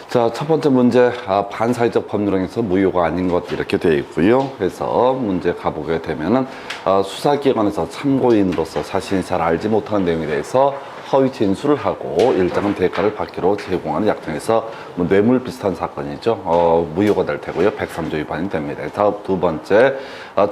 자, 첫 번째 문제, 반사회적 법률행위에서 무효가 아닌 것 이렇게 되어 있고요. 그래서 문제 가보게 되면은 수사기관에서 참고인으로서 자신이 잘 알지 못하는 내용에 대해서 허위 진술을 하고 일정한 대가를 받기로 제공하는 약정에서 뇌물 비슷한 사건이죠. 무효가 될 테고요. 103조 위반이 됩니다. 다음 두 번째,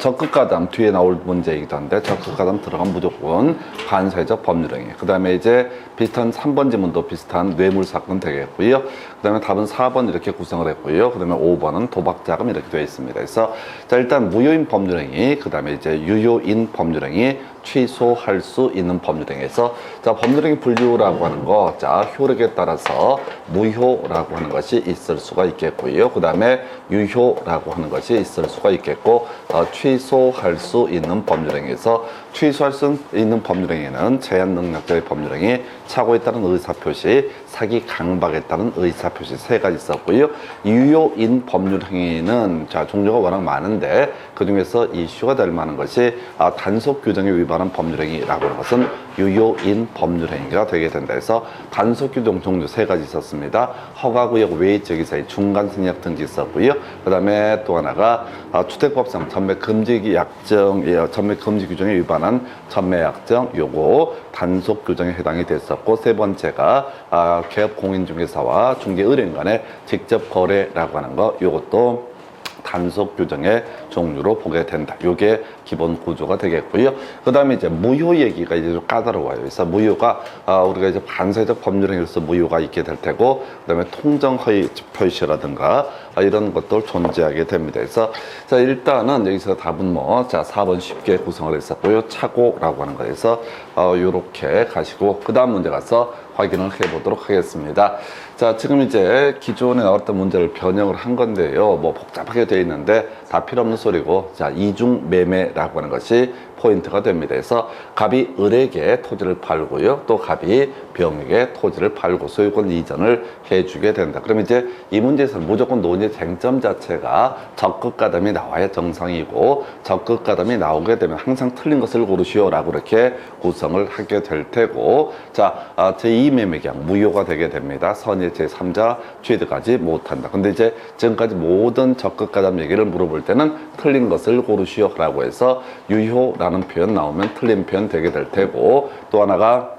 적극가담 뒤에 나올 문제이기도 한데 적극가담 들어간 무조건 반사회적 법률행위. 그 다음에 이제 비슷한 3번 지문도 비슷한 뇌물 사건 되겠고요. 그 다음에 답은 4번 이렇게 구성을 했고요. 그 다음에 5번은 도박자금 이렇게 되어 있습니다. 그래서 자, 일단 무효인 법률행위, 그 다음에 이제 유효인 법률행위, 취소할 수 있는 법률행위에서 자, 법률행위 분류라고 하는 거, 자, 효력에 따라서 무효라고 하는 것이 있을 수가 있겠고요. 그 다음에 유효라고 하는 것이 있을 수가 있겠고, 취소할 수 있는 법률행위에서 취소할 수 있는 법률행위는 제한 능력자의 법률행위, 착오에 따른 의사표시, 사기 강박에 따른 의사표시 세 가지 있었고요. 유효인 법률행위는 자, 종류가 워낙 많은데 그 중에서 이슈가 될 만한 것이 단속 규정에 위반한 법률행위라고 하는 것은 유효인 법률행위가 되게 된다 해서 단속 규정 종류 세 가지 있었습니다. 허가구역 외의 지역에서의 중간 생략 등지 있었고요. 그 다음에 또 하나가 주택법상 전매금지 약정, 전매금지 규정에 위반한 전매약정, 요거 단속 규정에 해당이 됐었고, 세 번째가 개업 공인중개사와 중개의뢰인 간의 직접 거래라고 하는 거, 요것도 단속 규정의 종류로 보게 된다. 요게 기본 구조가 되겠고요. 그 다음에 이제 무효 얘기가 이제 좀 까다로워요. 그래서 무효가, 우리가 이제 반사회적 법률행위로서 무효가 있게 될 테고, 그 다음에 통정허위 표시라든가, 이런 것들 존재하게 됩니다. 그래서, 자, 일단은 여기서 답은 자, 4번 쉽게 구성을 했었고요. 착오라고 하는 거에서, 요렇게 가시고, 그 다음 문제 가서 확인을 해 보도록 하겠습니다. 자, 지금 이제 기존에 나왔던 문제를 변형을 한 건데요. 복잡하게 되어 있는데 다 필요 없는 소리고, 자, 이중 매매라고 하는 것이 포인트가 됩니다. 그래서 갑이 을에게 토지를 팔고요. 또 갑이 병에게 토지를 팔고 소유권 이전을 해주게 된다. 그럼 이제 이 문제에서는 무조건 논의 쟁점 자체가 적극가담이 나와야 정상이고, 적극가담이 나오게 되면 항상 틀린 것을 고르시오라고 이렇게 구성을 하게 될 테고, 자, 제2매매계약 무효가 되게 됩니다. 선의 제3자 취득하지 못한다. 근데 이제 지금까지 모든 적극가담 얘기를 물어볼 때는 틀린 것을 고르시오라고 해서 유효라는 표현 나오면 틀린 표현 되게 될 테고, 또 하나가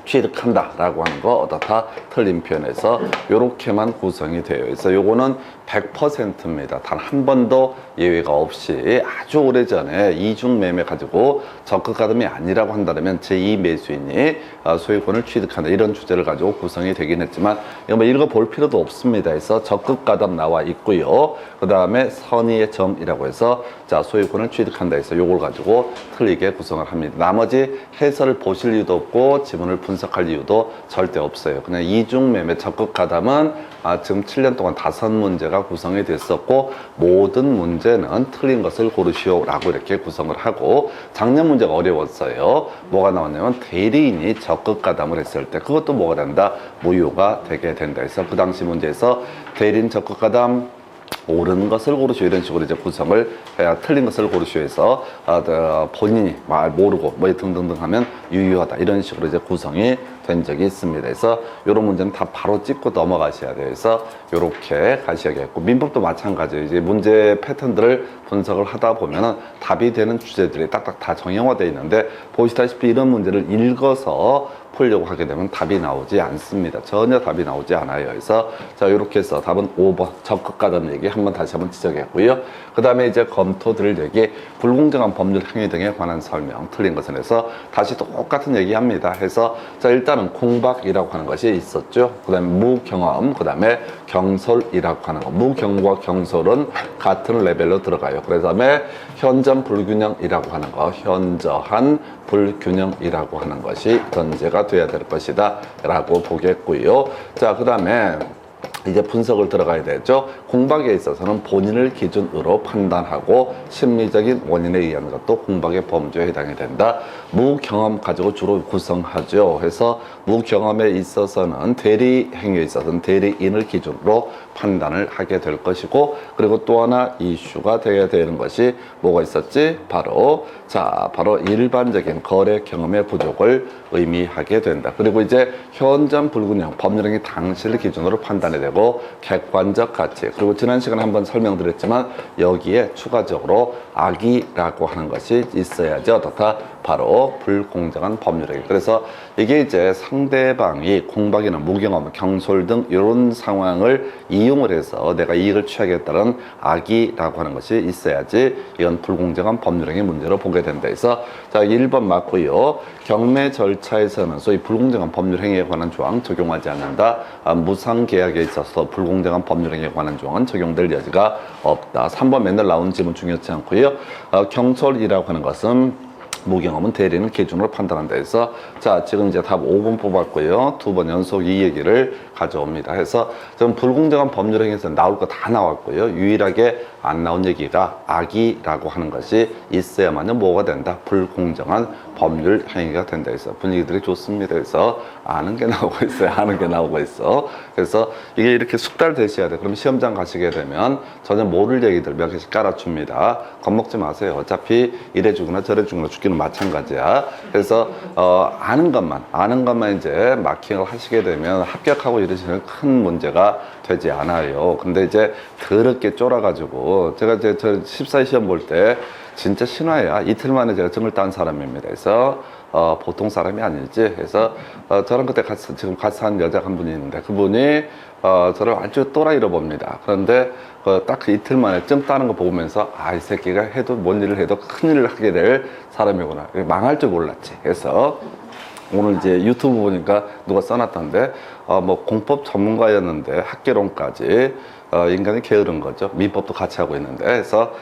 취득한다 라고 하는 거 어떻다 틀린 표현에서 요렇게만 구성이 되어 있어요. 요거는 100%입니다. 단 한 번도 예외가 없이 아주 오래전에 이중매매 가지고 적극가담이 아니라고 한다면 제2매수인이 소유권을 취득한다 이런 주제를 가지고 구성이 되긴 했지만 이거 읽어볼 필요도 없습니다. 그래서 적극가담 나와 있고요. 그 다음에 선의의 점이라고 해서 자, 소유권을 취득한다 해서 요걸 가지고 틀리게 구성을 합니다. 나머지 해설을 보실 이유도 없고 지문을 분석할 이유도 절대 없어요. 그냥 이중매매 적극가담은 지금 7년 동안 5문제가 구성이 됐었고, 모든 문제는 틀린 것을 고르시오 라고 이렇게 구성을 하고, 작년 문제가 어려웠어요. 뭐가 나왔냐면 대리인이 적극가담을 했을 때 그것도 뭐가 된다? 무효가 되게 된다 해서 그 당시 문제에서 대리인 적극가담 옳은 것을 고르시오 이런 식으로 이제 구성을 해야 틀린 것을 고르시오 해서 본인이 말 모르고 등등등 하면 유효하다 이런 식으로 이제 구성이 된 적이 있습니다. 그래서 이런 문제는 다 바로 찍고 넘어가셔야 돼요. 그래서 이렇게 가셔야겠고, 민법도 마찬가지예요. 이제 문제 패턴들을 분석을 하다 보면은 답이 되는 주제들이 딱딱 다 정형화되어 있는데, 보시다시피 이런 문제를 읽어서 풀려고 하게 되면 답이 나오지 않습니다. 전혀 답이 나오지 않아요. 그래서 자, 이렇게 해서 답은 5번 적극가담 얘기 다시 한번 지적했고요. 그 다음에 이제 검토 드릴 얘기 불공정한 법률 행위 등에 관한 설명 틀린 것은 해서 다시 똑같은 얘기 합니다. 해서 자, 일단은 공박이라고 하는 것이 있었죠. 그 다음에 무경험, 그 다음에 경솔이라고 하는 거. 무경과 경솔은 같은 레벨로 들어가요. 그 다음에 현전 불균형이라고 하는 거, 현저한 불균형이라고 하는 것이 전제가 돼야 될 것이다 라고 보겠고요. 자, 그 다음에 이제 분석을 들어가야 되죠. 공박에 있어서는 본인을 기준으로 판단하고 심리적인 원인에 의한 것도 공박의 범죄에 해당이 된다. 무경험 가지고 주로 구성하죠. 그래서 무경험에 있어서는 대리 행위에 있어서는 대리인을 기준으로 판단을 하게 될 것이고, 그리고 또 하나 이슈가 되어야 되는 것이 뭐가 있었지? 바로 일반적인 거래 경험의 부족을 의미하게 된다. 그리고 이제 현존 불구형 법률행위 당시를 기준으로 판단이 되고 객관적 가치, 그리고 지난 시간에 한번 설명드렸지만 여기에 추가적으로 악의라고 하는 것이 있어야지 어떻다? 바로 불공정한 법률행위. 그래서 이게 이제 상대방이 공박이나 무경험, 경솔 등 이런 상황을 이용을 해서 내가 이익을 취하겠다는 악의라고 하는 것이 있어야지 이건 불공정한 법률행위 문제로 보게 된다 해서 자 1번 맞고요. 경매 절차에서는 소위 불공정한 법률행위에 관한 조항 적용하지 않는다. 무상계약에 있어서 불공정한 법률행위에 관한 조항은 적용될 여지가 없다. 3번 맨날 나오는 질문 중요치 않고요. 경솔이라고 하는 것은 무경험은 대리는 기준으로 판단한다 해서 자 지금 이제 답 5번 뽑았고요. 2번 연속 이 얘기를 가져옵니다. 해서 지금 불공정한 법률행위에서 나올 거 다 나왔고요. 유일하게 안 나온 얘기가 악의라고 하는 것이 있어야만은 뭐가 된다? 불공정한 법률 행위가 된다 해서 분위기들이 좋습니다. 그래서 아는 게 나오고 있어요. 아는 게 나오고 있어. 그래서 이게 이렇게 숙달되셔야 돼. 그럼 시험장 가시게 되면 전혀 모를 얘기들 몇 개씩 깔아줍니다. 겁먹지 마세요. 어차피 이래 주거나 저래 주거나 죽기는 마찬가지야. 그래서 아는 것만 이제 마킹을 하시게 되면 합격하고 이러시는 큰 문제가 되지 않아요. 근데 이제 더럽게 쫄아가지고 제가 이제 저 14 시험 볼 때 진짜 신화야. 이틀 만에 제가 점을 딴 사람입니다. 그래서 보통 사람이 아니지. 그래서 저랑 그때 지금 같이 사는 여자 한 분이 있는데 그분이 저를 아주 또라이로 봅니다. 그런데 딱 그 이틀 만에 점 따는 거 보면서 이 새끼가 해도 뭔 일을 해도 큰 일을 하게 될 사람이구나. 망할 줄 몰랐지. 그래서 오늘 이제 유튜브 보니까 누가 써놨던데 뭐 공법 전문가였는데 학개론까지 인간이 게으른 거죠. 민법도 같이 하고 있는데 그래서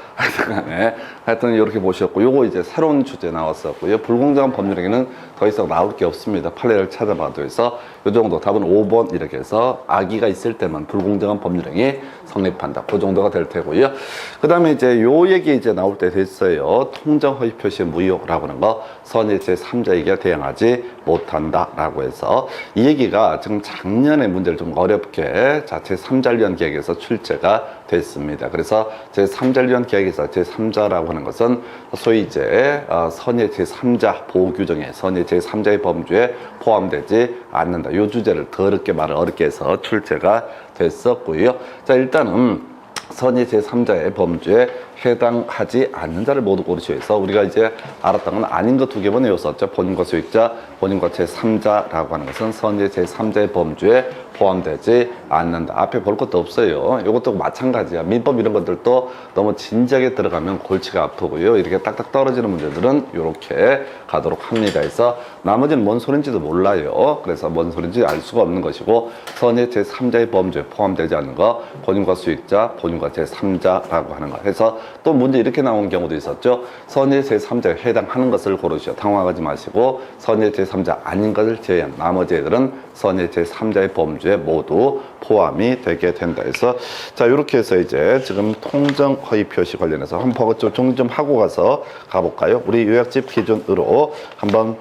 하여튼 이렇게 보셨고 요거 이제 새로운 주제 나왔었고요. 불공정한 법률행위는 더 이상 나올 게 없습니다. 판례를 찾아봐도 해서 요 정도 답은 5번 이렇게 해서 악의가 있을 때만 불공정한 법률행위 성립한다. 그 정도가 될 테고요. 그 다음에 이제 요 얘기 이제 나올 때 됐어요. 통정 허위 표시 무효라고 하는 거 선의 제3자에게 대항하지 못한다라고 해서 이 얘기가 지금 작년에 문제를 좀 어렵게 자체 3자련 계획에서 출제가 됐습니다. 그래서 제3자련 계획에서 제3자라고 하는 것은 소위 이제 선의 제3자 보호 규정에 선의 제3자의 범주에 포함되지 않는다. 이 주제를 더럽게 말을 어렵게 해서 출제가 됐었고요. 자 일단은 선의 제3자의 범주에 해당하지 않는 자를 모두 고르시오 해서 우리가 이제 알았던 건 아닌 거 2개만 외웠었죠. 본인과 수익자, 본인과 제3자라고 하는 것은 선의 제3자의 범주에 포함되지 않는다. 앞에 볼 것도 없어요. 이것도 마찬가지야. 민법 이런 것들도 너무 진지하게 들어가면 골치가 아프고요. 이렇게 딱딱 떨어지는 문제들은 이렇게 가도록 합니다. 그래서 나머지는 뭔 소린지도 몰라요. 그래서 뭔 소린지 알 수가 없는 것이고 선의 제3자의 범주에 포함되지 않는 거 본인과 수익자, 본인과 제3자라고 하는 거 해서 또 문제 이렇게 나온 경우도 있었죠. 선의 제3자에 해당하는 것을 고르시오. 당황하지 마시고 선의 제3자 아닌 것을 제외한 나머지 애들은 선의 제3자의 범주에 모두 포함이 되게 된다 해서 자 이렇게 해서 이제 지금 통정 허위 표시 관련해서 한번 정리 좀 하고 가볼까요? 우리 요약집 기준으로 한번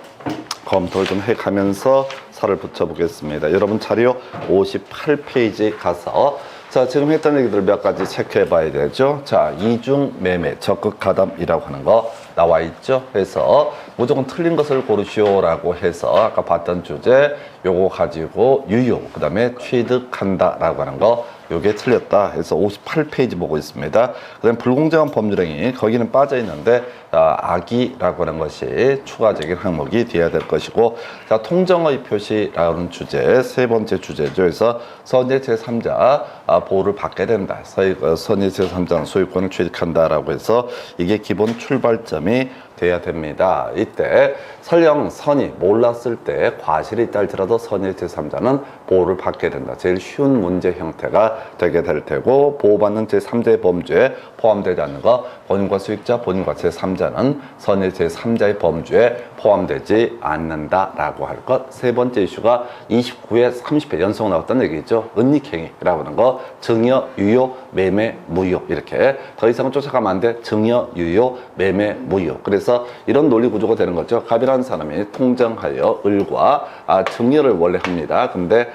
검토를 좀 해가면서 살을 붙여보겠습니다. 여러분 자료 58페이지 가서 자 지금 했던 얘기들 몇 가지 체크해 봐야 되죠. 자 이중 매매 적극 가담이라고 하는 거 나와 있죠. 그래서 무조건 틀린 것을 고르시오라고 해서 아까 봤던 주제 요거 가지고 유용 그 다음에 취득한다 라고 하는 거 요게 틀렸다 해서 58페이지 보고 있습니다. 그 다음에 불공정한 법률행위 거기는 빠져 있는데 악의라고 하는 것이 추가적인 항목이 되어야 될 것이고 자 통정의 표시라는 주제 세 번째 주제죠. 그래서 선의 제3자 보호를 받게 된다. 선의 제3자는 소유권을 취득한다라고 해서 이게 기본 출발점이 돼야 됩니다. 이때 설령 선이 몰랐을 때 과실이 있다 할지라도 선의 제3자는 보호를 받게 된다. 제일 쉬운 문제 형태가 되게 될 테고 보호받는 제3자의 범주에 포함되지 않는 거 본인과 수익자, 본인과 제3자는 선의 제3자의 범주에 포함되지 않는다라고 할 것. 세 번째 이슈가 29회 30회 연속 나왔던 얘기죠. 은닉행위라고 하는 거 증여, 유효, 매매, 무효 이렇게 더 이상은 쫓아가면 안 돼. 증여, 유효, 매매, 무효. 그래서 이런 논리 구조가 되는 거죠. 갑이라는 사람이 통정하여 을과 증여를 원래 합니다. 근데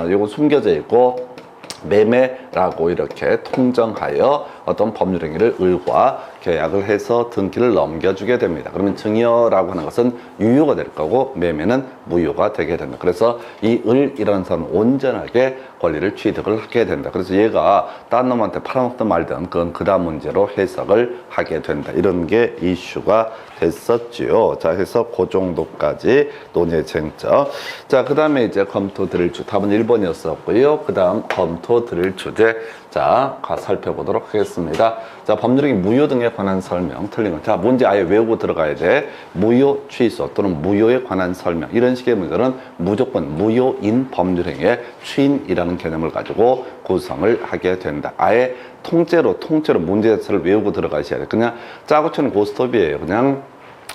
요거 숨겨져 있고 매매라고 이렇게 통정하여 어떤 법률행위를 을과 계약을 해서 등기를 넘겨주게 됩니다. 그러면 증여라고 하는 것은 유효가 될 거고 매매는 무효가 되게 된다. 그래서 이 을이라는 사람은 온전하게 권리를 취득을 하게 된다. 그래서 얘가 딴 놈한테 팔아먹든 말든 그건 그 다음 문제로 해석을 하게 된다. 이런 게 이슈가 됐었지요. 자, 해서 그 정도까지 논의 쟁점. 자, 그 다음에 이제 검토 드릴 답은 1번이었었고요. 그 다음 검토 드릴 주제. 자, 살펴보도록 하겠습니다. 자, 법률행위 무효 등에 관한 설명. 틀린 거. 자, 문제 아예 외우고 들어가야 돼. 무효 취소 또는 무효에 관한 설명. 이런 식의 문제는 무조건 무효인 법률행위의 추인이라는 개념을 가지고 구성을 하게 된다. 아예 통째로 문제 자체를 외우고 들어가셔야 돼. 그냥 짜고 치는 고스톱이에요. 그냥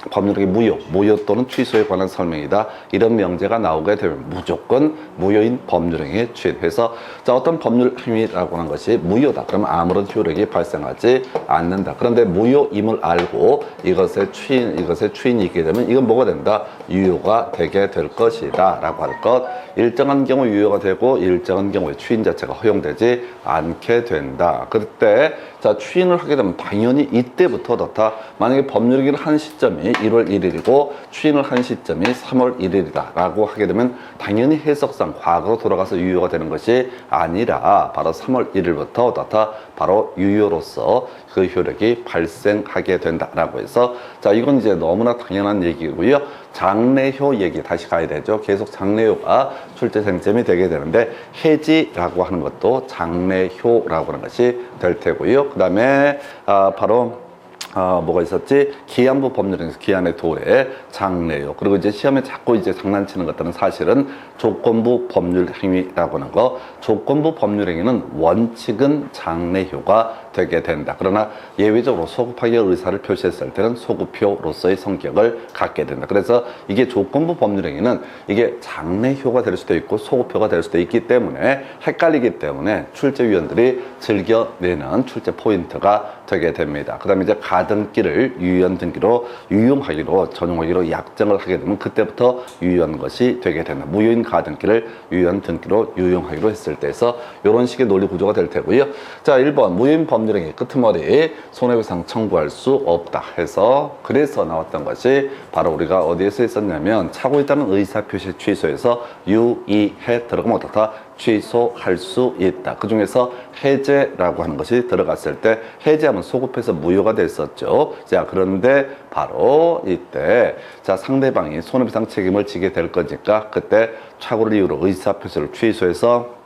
법률행위 무효 또는 취소에 관한 설명이다. 이런 명제가 나오게 되면 무조건 무효인 법률행위에 추인해서 자, 어떤 법률행위라고 하는 것이 무효다. 그러면 아무런 효력이 발생하지 않는다. 그런데 무효임을 알고 이것의 추인이 있게 되면 이건 뭐가 된다? 유효가 되게 될 것이다. 라고 할 것. 일정한 경우 유효가 되고 일정한 경우에 추인 자체가 허용되지 않게 된다. 그때 자, 추인을 하게 되면 당연히 이때부터 다 만약에 법률행위를 한 시점이 1월 1일이고 추인을 한 시점이 3월 1일이다 라고 하게 되면 당연히 해석상 과거로 돌아가서 유효가 되는 것이 아니라 바로 3월 1일부터 바로 유효로서 그 효력이 발생하게 된다라고 해서 자, 이건 이제 너무나 당연한 얘기고요. 장래효 얘기 다시 가야 되죠. 계속 장래효가 출제 쟁점이 되게 되는데 해지라고 하는 것도 장래효라고 하는 것이 될 테고요. 그 다음에 바로 뭐가 있었지? 기한부 법률행위에서 기한의 도래, 장래요. 그리고 이제 시험에 자꾸 이제 장난치는 것들은 사실은 조건부 법률행위라고 하는 거. 조건부 법률행위는 원칙은 장래효가 되게 된다. 그러나 예외적으로 소급하기 의사를 표시했을 때는 소급효로서의 성격을 갖게 된다. 그래서 이게 조건부 법률행위는 이게 장래효가 될 수도 있고 소급효가 될 수도 있기 때문에 헷갈리기 때문에 출제위원들이 즐겨내는 출제 포인트가 되게 됩니다. 그 다음에 이제 가등기를 유효한 등기로 유용하기로 전용하기로 약정을 하게 되면 그때부터 유효한 것이 되게 된다. 무효인 가등기를 유효한 등기로 유용하기로 했을 때에서 이런 식의 논리 구조가 될 테고요. 자, 1번 무효인 법률행위 끄트머리 손해배상 청구할 수 없다 해서 그래서 나왔던 것이 바로 우리가 어디에서 했었냐면 차고 있다는 의사표시 취소해서 유의해 들어가면 어떻다? 취소할 수 있다. 그 중에서 해제라고 하는 것이 들어갔을 때 해제하면 소급해서 무효가 됐었죠. 자, 그런데 바로 이때 자, 상대방이 손해배상 책임을 지게 될 거니까 그때 착오를 이유로 의사표시를 취소해서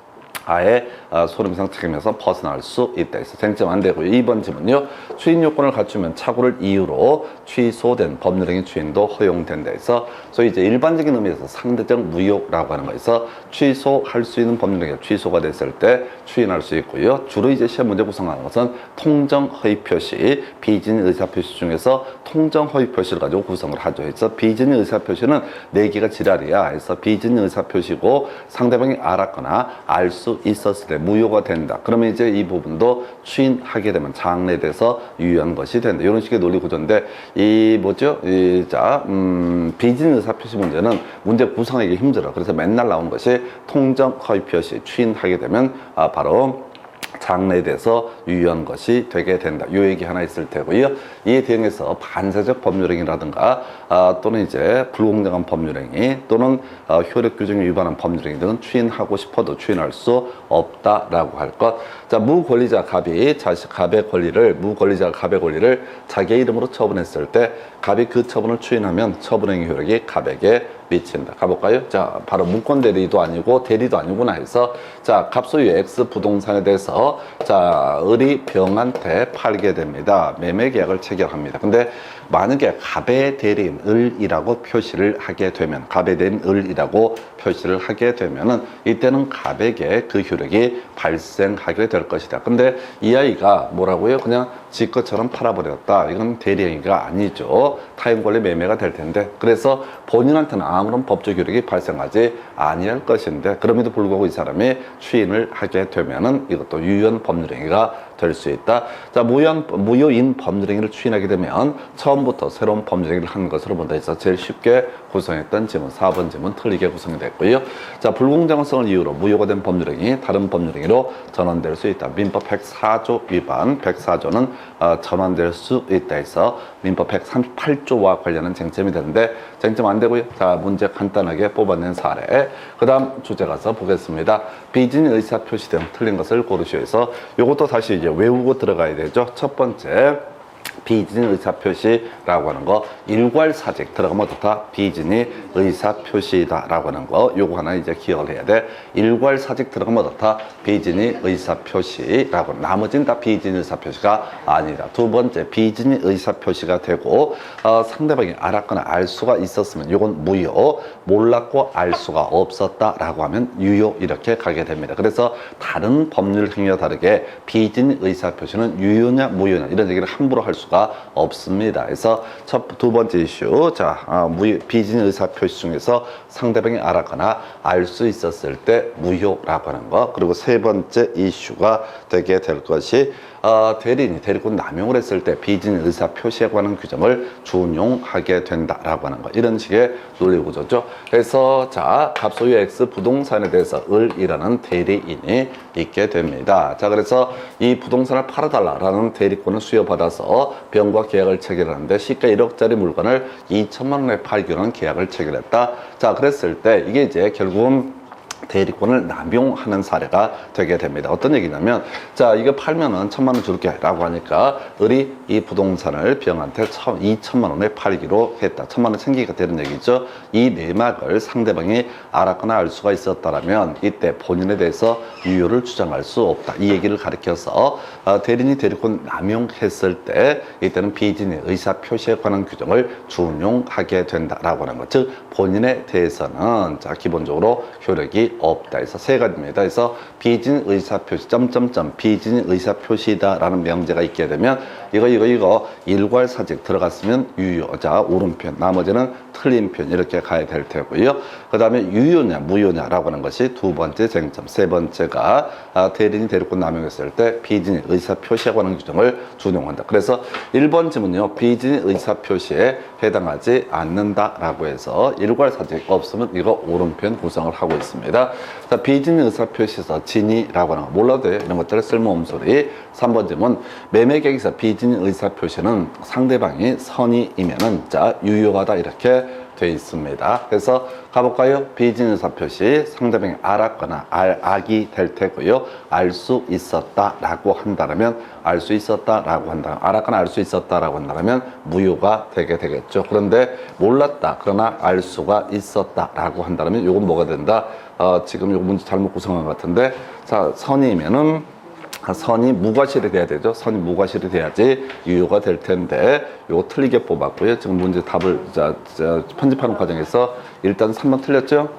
아예 손해배상 책임에서 벗어날 수 있다 해서 쟁점 안 되고요. 2번 질문요. 추인 요건을 갖추면 착오를 이유로 취소된 법률행위 추인도 허용된다 해서 소위 이제 일반적인 의미에서 상대적 무효라고 하는 거에서 취소할 수 있는 법률행위가 취소가 됐을 때 추인할 수 있고요. 주로 이제 시험 문제 구성하는 것은 통정 허위 표시, 비진의 의사 표시 중에서 통정 허위 표시를 가지고 구성을 하죠. 그래서 비진의 의사 표시는 내기가 지랄이야. 그래서 비진의 의사 표시고 상대방이 알았거나 알 수 있었을 때 무효가 된다. 그러면 이제 이 부분도 추인하게 되면 장래돼서 유효한 것이 된다. 이런 식의 논리 구조인데 이 뭐죠? 비진 의사 표시 문제는 문제 구성하기 힘들어. 그래서 맨날 나오는 것이 통정 허위 표시 추인하게 되면 바로 장래돼서 유효한 것이 되게 된다. 요 얘기 하나 있을 테고요. 이에 대응해서 반사적 법률행위라든가 또는 이제 불공정한 법률행위 또는 효력 규정에 위반한 법률행위 등은 추인하고 싶어도 추인할 수 없다라고 할 것. 자, 무권리자 갑이 무권리자가 갑의 권리를 자기의 이름으로 처분했을 때 갑이 그 처분을 추인하면 처분행위 효력이 갑에게 미친다. 가볼까요? 자, 바로 문권 대리도 아니고 대리도 아니구나 해서 자, 갑 소유 X 부동산에 대해서 자, 을이 병한테 팔게 됩니다. 매매 계약을 체결합니다. 근데 만약에 갑의 대리인 을이라고 표시를 하게 되면 은 이때는 갑에게 그 효력이 발생하게 될 것이다. 근데 이 아이가 뭐라고요? 그냥 지 것처럼 팔아버렸다. 이건 대리행위가 아니죠. 타인권리 매매가 될 텐데 그래서 본인한테는 아무런 법적 효력이 발생하지 아니할 것인데 그럼에도 불구하고 이 사람이 추인을 하게 되면은 이것도 유효한 법률행위가 될 수 있다. 자, 무효인 법률행위를 추인하게 되면 처음부터 새로운 법률행위를 한 것으로 본다 해서 제일 쉽게 구성했던 지문 4번 지문 틀리게 구성이 됐고요. 자, 불공정성을 이유로 무효가 된 법률행위 다른 법률행위로 전환될 수 있다. 민법 104조 위반 104조는 전환될 수 있다 해서 민법 138조와 관련한 쟁점이 되는데 쟁점 안 되고요. 자, 문제 간단하게 뽑아낸 사례. 그 다음 주제 가서 보겠습니다. 비진의 의사표시 등 틀린 것을 고르시오 해서 이것도 다시 이제 외우고 들어가야 되죠. 첫 번째 비진의 의사표시라고 하는 거 일괄사직 들어가면 좋다. 비진의 의사표시다라고 하는 거 요거 하나 이제 기억을 해야 돼. 일괄사직 들어가면 좋다. 비진의 의사표시라고 나머지는 다 비진의 의사표시가 아니다. 두 번째 비진의 의사표시가 되고 상대방이 알았거나 알 수가 있었으면 요건 무효, 몰랐고 알 수가 없었다라고 하면 유효 이렇게 가게 됩니다. 그래서 다른 법률 행위와 다르게 비진의 의사표시는 유효냐 무효냐 이런 얘기를 함부로 할 수가 없습니다. 그래서 두 번째 이슈, 자, 비진의 의사표시 중에서 상대방이 알았거나 알 수 있었을 때 무효라고 하는 거. 그리고 세 번째 이슈가 되게 될 것이 대리권 남용을 했을 때 비진의 의사표시에 관한 규정을 준용하게 된다라고 하는 거. 이런 식의 논리구조죠. 그래서 자, 갑소유 X 부동산에 대해서 을이라는 대리인이 있게 됩니다. 자, 그래서 이 부동산을 팔아달라라는 대리권을 수여받아서 병과 계약을 체결하는데 시가 1억짜리 물건을 2천만 원에 팔기로 하는 계약을 체결했다. 자, 그랬을 때 이게 이제 결국은 대리권을 남용하는 사례가 되게 됩니다. 어떤 얘기냐면, 자, 이거 팔면은 1,000만 원 줄게 라고 하니까 을이 이 부동산을 병한테 2천만 원에 팔기로 했다. 1,000만 원 생기가 되는 얘기죠. 이 내막을 상대방이 알았거나 알 수가 있었다라면 이때 본인에 대해서 유효를 주장할 수 없다. 이 얘기를 가리켜서 대리인이 대리권 남용했을 때 이때는 비진의 의사표시에 관한 규정을 준용하게 된다라고 하는 것. 즉 본인에 대해서는 자, 기본적으로 효력이 없다 해서 세 가지입니다. 그래서 비진 의사표시 비진 의사표시다라는 명제가 있게 되면 이거 일괄사직 들어갔으면 유효. 자, 옳은 편, 나머지는 틀린 편 이렇게 가야 될 테고요. 그 다음에 유효냐 무효냐라고 하는 것이 두 번째 쟁점. 세 번째가 대리인이 대리권 남용했을 때 비진의 의사표시에 관한 규정을 준용한다. 그래서 1번 지문요, 비진의 의사표시에 해당하지 않는다라고 해서 일괄사직 없으면 이거 옳은 편 구성을 하고 있습니다. 자, 비진의 의사표시에서 진이라고 하는 거 몰라도 돼. 이런 것들 쓸모없는 소리. 3번 질문, 매매계약에서 비진의 의사표시는 상대방이 선의이면은 자, 유효하다 이렇게 돼 있습니다. 그래서 가볼까요? 비진 의사표시 상대방이 알았거나 알이 될 테고요. 알 수 있었다라고 한다면 알았거나 알 수 있었다라고 한다면 무효가 되게 되겠죠. 그런데 몰랐다 그러나 알 수가 있었다라고 한다면 이건 뭐가 된다? 지금 요 문제 잘못 구성한 것 같은데, 자, 선이면은 선이 무과실이 돼야 되죠. 선이 무과실이 돼야지 유효가 될 텐데 요거 틀리게 뽑았고요. 지금 문제 답을 편집하는 과정에서 일단 3번 틀렸죠.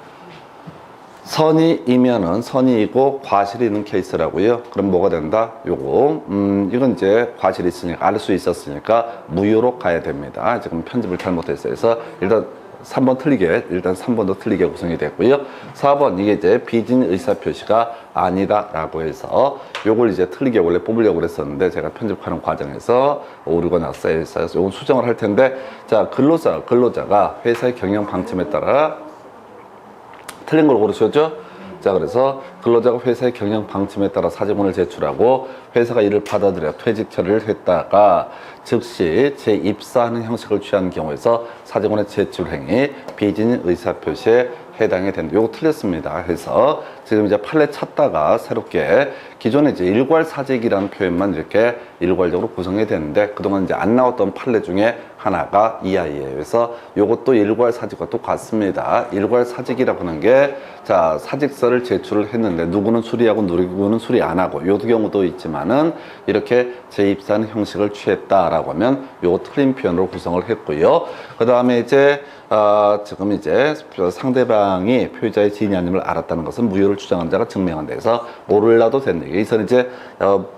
선이이면은 선이이고 과실이 있는 케이스라고요. 그럼 뭐가 된다? 요거 이건 이제 과실이 있으니까 알 수 있었으니까 무효로 가야 됩니다. 지금 편집을 잘못했어요. 그래서 일단 3번 틀리게, 일단 3번도 틀리게 구성이 됐고요. 4번, 이게 이제 비진 의사표시가 아니다라고 해서 요걸 이제 틀리게 원래 뽑으려고 그랬었는데 제가 편집하는 과정에서 오류가 났어요. 그래서 요건 수정을 할 텐데, 자, 근로자가 회사의 경영 방침에 따라 틀린 걸 고르셨죠? 자, 그래서 근로자가 회사의 경영 방침에 따라 사직원을 제출하고 회사가 이를 받아들여 퇴직 처리를 했다가 즉시 재입사하는 형식을 취한 경우에서 사직원의 제출 행위 비진 의사표시에 해당이 된다. 요거 틀렸습니다. 그래서 지금 이제 판례 찾다가 새롭게 기존에 이제 일괄사직이라는 표현만 이렇게 일괄적으로 구성이 됐는데 그동안 이제 안 나왔던 판례 중에 하나가 이 아이예요. 그래서 요것도 일괄사직과 똑같습니다. 일괄사직이라고 하는 게, 자, 사직서를 제출을 했는데 누구는 수리하고 누구는 수리 안 하고 요 경우도 있지만은 이렇게 재입사하는 형식을 취했다라고 하면 요거 틀린 표현으로 구성을 했고요. 그 다음에 이제 지금 이제 상대방이 표의자의 지인이 아님을 알았다는 것은 무효를 주장한 자가 증명한 데서 모를라도 된 얘기. 여기서 이제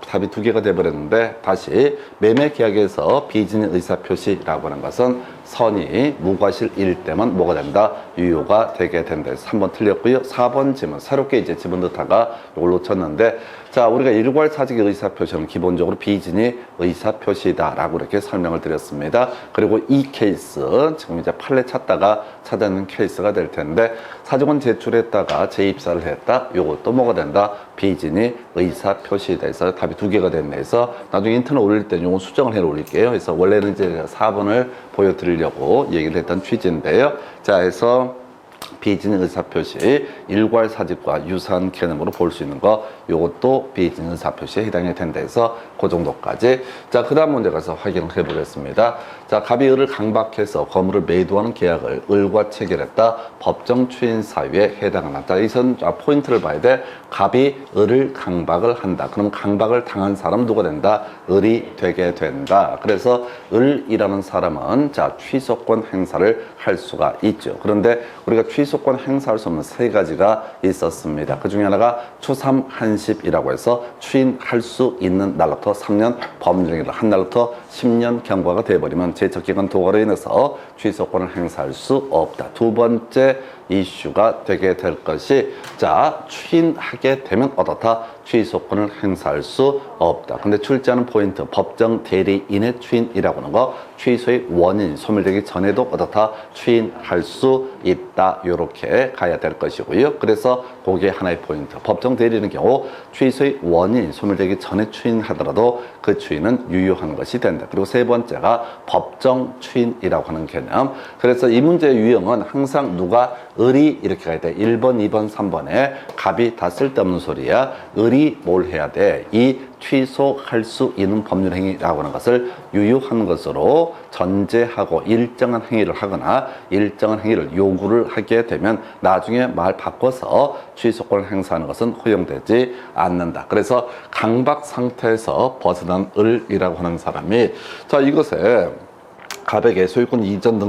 답이 두 개가 돼버렸는데 다시 매매 계약에서 비진 의사표시라고 하는 것은 선이 무과실일 때만 뭐가 된다? 유효가 되게 된다. 그래서 3번 틀렸고요. 4번 지문 새롭게 이제 지문 넣다가 이걸 놓쳤는데, 자, 우리가 일괄사직의 의사표시는 기본적으로 비진이 의사표시다라고 이렇게 설명을 드렸습니다. 그리고 이 케이스, 지금 이제 판례 찾다가 찾아낸 케이스가 될 텐데, 사직원 제출했다가 재입사를 했다. 요것도 뭐가 된다? 비진이 의사표시다. 해서 답이 2개가 됐네. 해서 나중에 인터넷 올릴 때 요건 수정을 해 올릴게요. 그래서 원래는 이제 4번을 보여드리려고 얘기를 했던 취지인데요. 자, 해서 비진 의사표시 일괄사직과 유사한 개념으로 볼 수 있는 거, 요것도 비진 의사표시에 해당이 된다 해서 그 정도까지. 자, 그 다음 문제 가서 확인을 해 보겠습니다. 자, 갑이 을을 강박해서 거물을 매도하는 계약을 을과 체결했다. 법정 추인 사유에 해당한다. 자, 이선 포인트를 봐야 돼. 갑이 을을 강박을 한다. 그럼 강박을 당한 사람 누가 된다? 을이 되게 된다. 그래서 을이라는 사람은 자, 취소권 행사를 할 수가 있죠. 그런데 우리가 취소권 행사할 수 없는 3가지가 있었습니다. 그 중에 하나가 추삼한십이라고 해서 추인할 수 있는 날로부터 3년, 법률행위를 한 날로부터 10년 경과가 돼버리면 제척기간 도과로 인해서 취소권을 행사할 수 없다. 2번째 이슈가 되게 될 것이, 자, 추인하게 되면 어떻다? 취소권을 행사할 수 없다. 근데 출제하는 포인트, 법정 대리인의 추인이라고 하는 거, 취소의 원인이 소멸되기 전에도 어떻다? 추인할 수 있다. 요렇게 가야 될 것이고요. 그래서 그게 하나의 포인트. 법정 대리인의 경우 취소의 원인이 소멸되기 전에 추인하더라도 그 추인은 유효한 것이 된다. 그리고 3번째가 법정 추인이라고 하는 개념. 그래서 이 문제의 유형은 항상 누가 을이 이렇게 가야 돼. 1번, 2번, 3번에 갑이 다 쓸데없는 소리야. 을이 뭘 해야 돼? 이 취소할 수 있는 법률행위라고 하는 것을 유효한 것으로 전제하고 일정한 행위를 하거나 일정한 행위를 요구를 하게 되면 나중에 말 바꿔서 취소권을 행사하는 것은 허용되지 않는다. 그래서 강박 상태에서 벗어난 을이라고 하는 사람이, 자, 이것에 갑에게 소유권 이전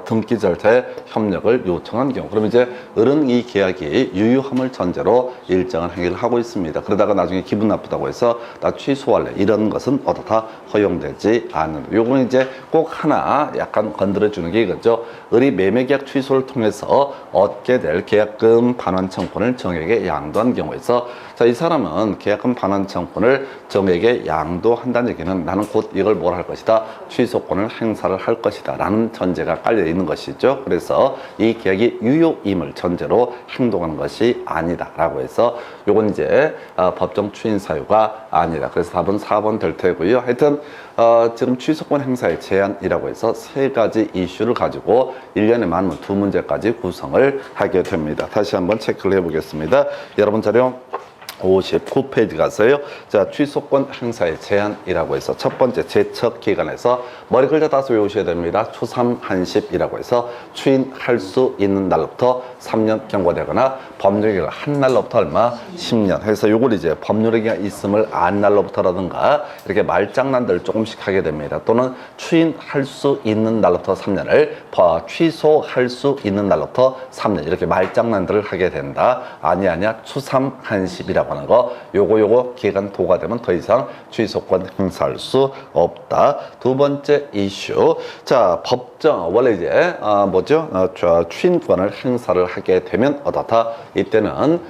등기 절차에 협력을 요청한 경우, 그럼 이제 을은 이 계약이 유효함을 전제로 일정한 행위를 하고 있습니다. 그러다가 나중에 기분 나쁘다고 해서 나 취소할래, 이런 것은 어떻다? 허용되지 않는다. 요거는 이제 꼭 하나 약간 건드려 주는 게 이거죠. 을이 매매계약 취소를 통해서 얻게 될 계약금 반환 청구권을 정액에 양도한 경우에서, 자, 이 사람은 계약금 반환 청구권을 정액에 양도한다는 얘기는 나는 곧 이걸 뭘 할 것이다? 취소권을 행사를 할 것이다 라는 전제가 깔려 있는 것이죠. 그래서 이 계약이 유효임을 전제로 행동하는 것이 아니다 라고 해서 요건 이제 법정 추인 사유가 아니다. 그래서 답은 4번 될 테고요. 하여튼 지금 취소권 행사의 제한이라고 해서 3가지 이슈를 가지고 1년에 많으면 2문제까지 구성을 하게 됩니다. 다시 한번 체크를 해보겠습니다. 여러분 자료 59페이지 가서요. 자, 취소권 행사의 제한이라고 해서 첫 번째 제척 기간에서 머리 글자 따서 외우셔야 됩니다. 추삼한십이라고 해서 추인할 수 있는 날로부터 3년 경과되거나 법률행위가 한 날로부터 얼마? 10년 해서 요걸 이제 법률행위가 있음을 안 날로부터라든가 이렇게 말장난들을 조금씩 하게 됩니다. 또는 추인할 수 있는 날로부터 3년을 취소할 수 있는 날로부터 3년 이렇게 말장난들을 하게 된다. 아니야 추삼한십이라고 하는 거, 요거 기간 도과되면 더 이상 취소권 행사할 수 없다. 2번째 이슈, 자, 법정 원래 이제 추인권을 행사를 하게 되면 어떻다? 이때는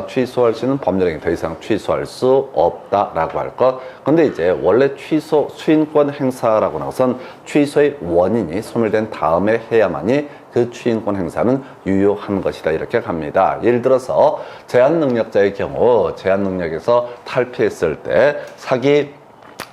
취소할 수 있는 법률행위 더 이상 취소할 수 없다라고 할 것. 근데 이제 원래 추인권 행사라고 하는 것은 취소의 원인이 소멸된 다음에 해야만이 그 추인권 행사는 유효한 것이다 이렇게 갑니다. 예를 들어서 제한 능력자의 경우 제한 능력에서 탈피했을 때 사기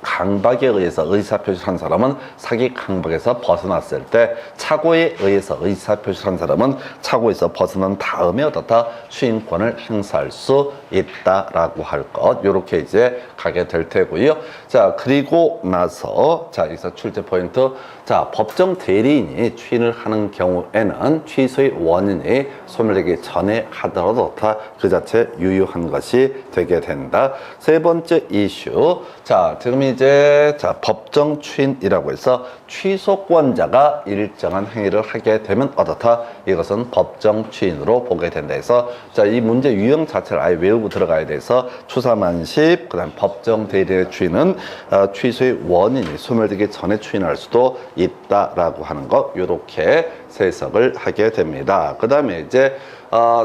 강박에 의해서 의사표시를 한 사람은 사기 강박에서 벗어났을 때, 착오에 의해서 의사표시를 한 사람은 착오에서 벗어난 다음에 어떻다? 추인권을 행사할 수 있다라고 할 것. 요렇게 이제 가게 될 테고요. 자, 그리고 나서 자, 여기서 출제 포인트. 자, 법정 대리인이 추인을 하는 경우에는 취소의 원인이 소멸되기 전에 하더라도 다 그 자체 유효한 것이 되게 된다. 3번째 이슈. 자, 지금 이 다음에 이제 자 법정 추인이라고 해서 취소권자가 일정한 행위를 하게 되면 어떻다? 이것은 법정 추인으로 보게 된다 해서 자 이 문제 유형 자체를 아예 외우고 들어가야 돼서 추사만십 그다음 법정 대리의 추인은 취소의 원인이 소멸되기 전에 추인할 수도 있다라고 하는 것 이렇게 해석을 하게 됩니다. 그 다음에 이제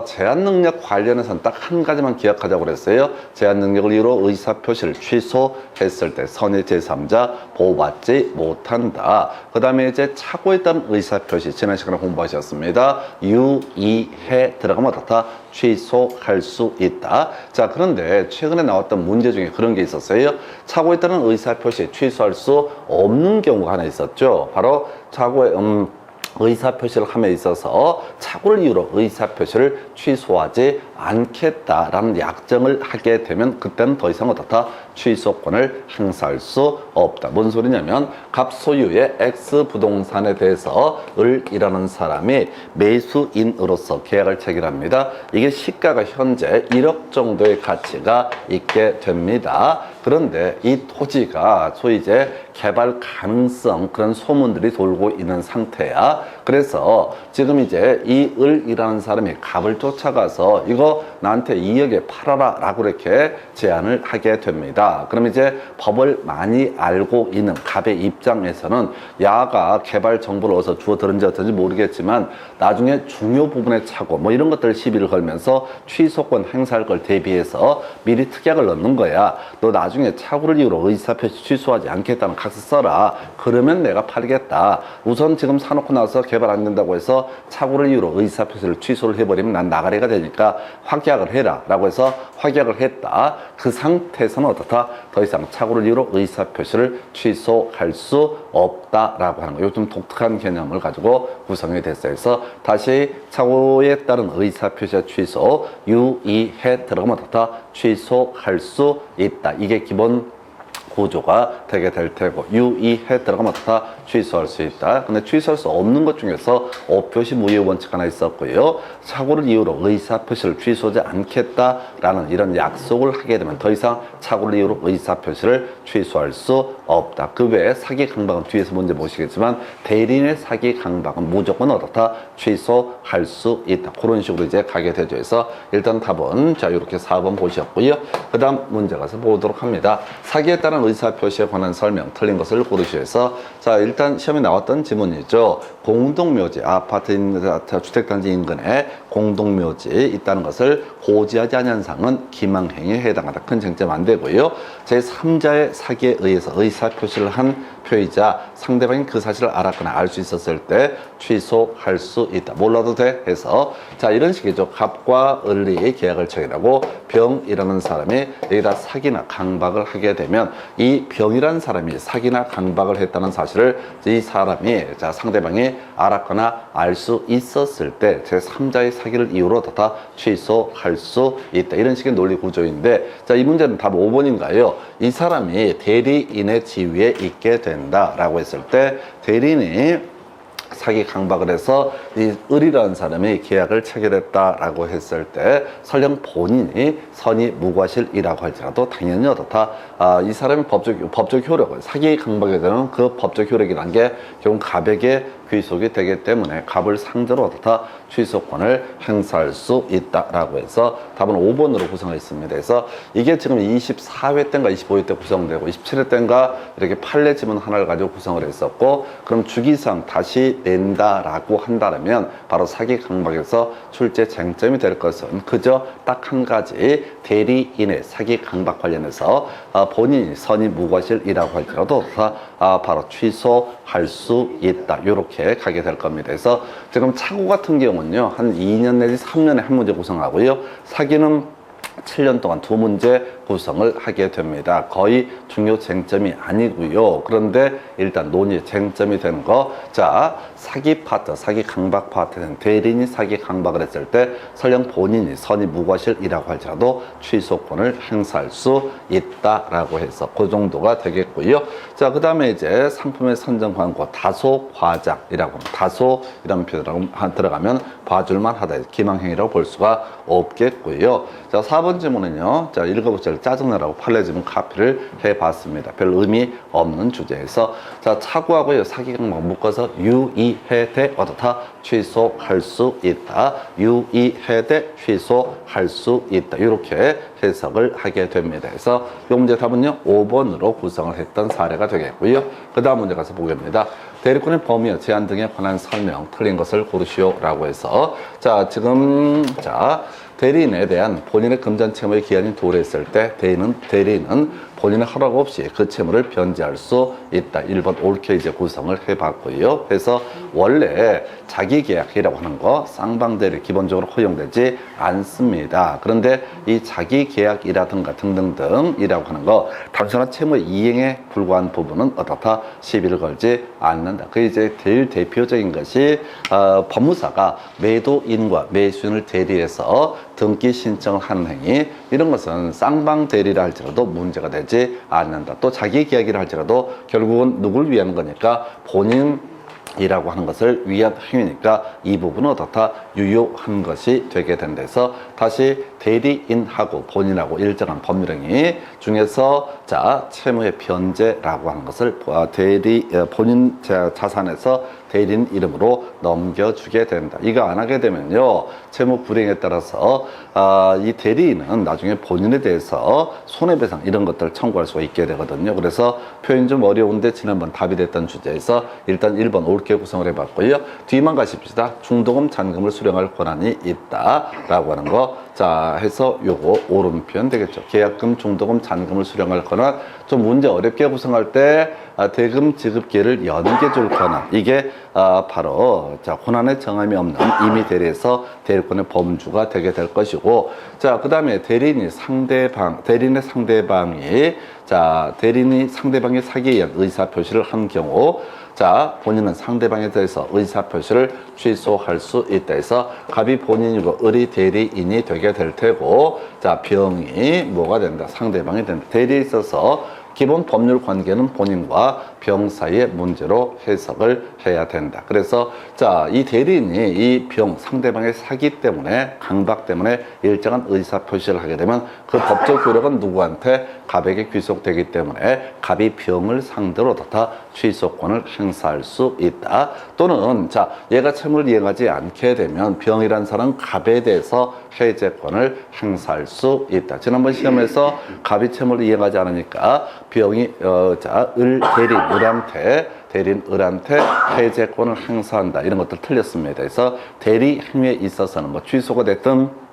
제한 능력 관련해서는 딱 한 가지만 기억하자고 그랬어요. 제한 능력을 이유로 의사표시를 취소했을 때 선의 제3자 보호받지 못한다. 그 다음에 이제 착오에 따른 의사표시 지난 시간에 공부하셨습니다. 유의해 들어가면 어떻다? 취소할 수 있다. 자 그런데 최근에 나왔던 문제 중에 그런 게 있었어요. 착오에 따른 의사표시 취소할 수 없는 경우가 하나 있었죠. 바로 착오에 의사표시를 함에 있어서 착오를 이유로 의사표시를 취소하지 않겠다라는 약정을 하게 되면 그때는 더 이상 어떻다? 취소권을 행사할 수 없다. 뭔 소리냐면 갑소유의 X 부동산에 대해서 을이라는 사람이 매수인으로서 계약을 체결합니다. 이게 시가가 현재 1억 정도의 가치가 있게 됩니다. 그런데 이 토지가 소위 이제 개발 가능성 그런 소문들이 돌고 있는 상태야. 그래서 지금 이제 이 을이라는 사람이 갑을 쫓아가서 이거 나한테 2억에 팔아라 라고 이렇게 제안을 하게 됩니다. 그럼 이제 법을 많이 알고 있는 갑의 입장에서는 야가 개발 정보를 어디서 주워 들은지 어떤지 모르겠지만 나중에 중요 부분에 차고 뭐 이런 것들 시비를 걸면서 취소권 행사할 걸 대비해서 미리 특약을 넣는 거야. 너 나중에 착오를 이유로 의사표시 취소하지 않겠다는 각서 써라. 그러면 내가 팔겠다. 우선 지금 사놓고 나서 개발 안 된다고 해서 착오를 이유로 의사표시를 취소를 해버리면 난 나가리가 되니까 확약을 해라 라고 해서 확약을 했다. 그 상태에서는 어떻다? 더 이상 착오를 이유로 의사표시를 취소할 수 없다라고 하는 거. 요즘 독특한 개념을 가지고 구성이 됐어요. 그래서 다시 착오에 따른 의사표시의 취소 유의해 들어가면 어떻다? 취소할 수 있다. 이게 기본 구조가 되게 될 테고 유의해 들어가면 어떻다? 취소할 수 있다. 근데 취소할 수 없는 것 중에서 오표시 무효 원칙 하나 있었고요. 착오를 이유로 의사표시를 취소하지 않겠다라는 이런 약속을 하게 되면 더 이상 착오를 이유로 의사표시를 취소할 수 없다. 그 외에 사기 강박은 뒤에서 문제 보시겠지만 대리인의 사기 강박은 무조건 어떻다? 취소할 수 있다. 그런 식으로 이제 가게 되죠. 그래서 일단 답은 자 이렇게 4번 보셨고요. 그 다음 문제 가서 보도록 합니다. 사기에 따른 의사표시에 관한 설명 틀린 것을 고르시해서 자 일단 시험에 나왔던 지문이죠. 공동묘지 아파트 주택단지 인근에 공동묘지 있다는 것을 고지하지 않은 상은 기망행위에 해당하다. 큰 쟁점 안 되고요. 제3자의 사기에 의해서 의사표시를 한 표의자 상대방이 그 사실을 알았거나 알 수 있었을 때 취소할 수 있다. 몰라도 돼 해서 자 이런 식이죠. 갑과 을이 계약을 체결하고 병이라는 사람이 여기다 사기나 강박을 하게 되면 이 병이라는 사람이 사기나 강박을 했다는 사실을 이 사람이 자 상대방이 알았거나 알 수 있었을 때 제3자의 사기를 이유로 다 취소할 수 있다. 이런 식의 논리 구조인데 자 이 문제는 답 5번인가요? 이 사람이 대리인의 지위에 있게 된다라고 했을 때 대리인이 사기 강박을 해서 이 을이라는 사람이 계약을 체결했다라고 했을 때 설령 본인이 선의 무과실이라고 할지라도 당연히 어떻다? 이 사람의 법적 효력을 사기 강박에 대한 그 법적 효력이라는 게 결국 갑에게 귀속이 되기 때문에 갑을 상대로 어떻다? 취소권을 행사할 수 있다라고 해서 답은 5번으로 구성했습니다. 그래서 이게 지금 24회 때인가 25회 때 구성되고 27회 때인가 이렇게 판례 지문 하나를 가지고 구성을 했었고 그럼 주기상 다시 낸다라고 한다면 바로 사기 강박에서 출제 쟁점이 될 것은 그저 딱 한 가지 대리인의 사기 강박 관련해서 본인이 선의 무과실이라고 할지라도 바로 취소할 수 있다. 이렇게 가게 될 겁니다. 그래서 지금 착오 같은 경우는요 한 2년 내지 3년에 한 문제 구성하고요. 사기는 7년 동안 2문제 구성을 하게 됩니다. 거의 중요 쟁점이 아니고요. 그런데 일단 논의 쟁점이 되는 거. 자, 사기 파트, 사기 강박 파트는 대리인이 사기 강박을 했을 때 설령 본인이 선의 무과실이라고 할지라도 취소권을 행사할 수 있다라고 해서 그 정도가 되겠고요. 자, 그 다음에 이제 상품의 선정 광고 다소 과장이라고 합니다. 다소 이런 표현 들어가면 봐줄만 하다. 기망행위라고 볼 수가 없겠고요. 자, 4번 4번 질문은요. 자, 읽어보세요. 짜증나라고 판례지문 카피를 해봤습니다. 별 의미 없는 주제에서 자, 차구하고요. 사기각막 묶어서 유의해대 어떻다 취소할 수 있다. 유의해대 취소할 수 있다. 이렇게 해석을 하게 됩니다. 그래서 이 문제 답은요. 5번으로 구성을 했던 사례가 되겠고요. 그 다음 문제 가서 보겠습니다. 대리권의 범위와 제한 등에 관한 설명 틀린 것을 고르시오라고 해서 자, 지금 자, 대리인에 대한 본인의 금전 채무의 기한이 도래했을 때 대리인은 본인의 허락 없이 그 채무를 변제할 수 있다. 1번 옳게 이제 구성을 해봤고요. 그래서 원래 자기계약이라고 하는 거 쌍방대리 기본적으로 허용되지 않습니다. 그런데 이 자기계약이라든가 등등등이라고 하는 거 단순한 채무 이행에 불과한 부분은 어떻다 시비를 걸지 않는다. 그 이제 제일 대표적인 것이 법무사가 매도인과 매수인을 대리해서 등기 신청을 하는 행위, 이런 것은 쌍방 대리라 할지라도 문제가 되지 않는다. 또 자기 계약이라 할지라도 결국은 누굴 위한 거니까 본인이라고 하는 것을 위한 행위니까 이 부분은 어떻다 유효한 것이 되게 된다서 다시 대리인하고 본인하고 일정한 법률행위 중에서 자, 채무의 변제라고 하는 것을 본인 자산에서 대리인 이름으로 넘겨주게 된다. 이거 안 하게 되면요, 채무 불이행에 따라서 이 대리인은 나중에 본인에 대해서 손해배상 이런 것들을 청구할 수가 있게 되거든요. 그래서 표현 좀 어려운데 지난번 답이 됐던 주제에서 일단 1번 옳게 구성을 해봤고요. 뒤만 가십시다. 중도금 잔금을 수령할 권한이 있다라고 하는 거. 자, 해서 요거 옳은 표현 되겠죠. 계약금, 중도금, 잔금을 수령할 권한. 좀 문제 어렵게 구성할 때 대금 지급 기회를 연기해 줄 권한. 이게 바로 자, 권한의 정함이 없는 임의 대리에서 대리권의 범주가 되게 될 것이고, 자, 그 다음에 대리인의 상대방이 자, 대리인이 상대방의 사기에 의한 의사 표시를 한 경우 자, 본인은 상대방에 대해서 의사표시를 취소할 수 있다 해서 갑이 본인이고 을이 대리인이 되게 될 테고, 자, 병이 뭐가 된다? 상대방이 된다. 대리에 있어서 기본 법률 관계는 본인과 병 사이의 문제로 해석을 해야 된다. 그래서 자, 이 대리인이 이 병 상대방의 사기 때문에 강박 때문에 일정한 의사 표시를 하게 되면 그 법적 효력은 누구한테? 갑에게 귀속되기 때문에 갑이 병을 상대로 다 취소권을 행사할 수 있다. 또는 자, 얘가 채무를 이행하지 않게 되면 병이란 사람은 갑에 대해서 해제권을 행사할 수 있다. 지난번 시험에서 갑이 채무를 이행하지 않으니까 병이 대리인 을한테 해제권을 행사한다. 이런 것들 틀렸습니다. 그래서 대리 행위에 있어서는 뭐 취소가 됐든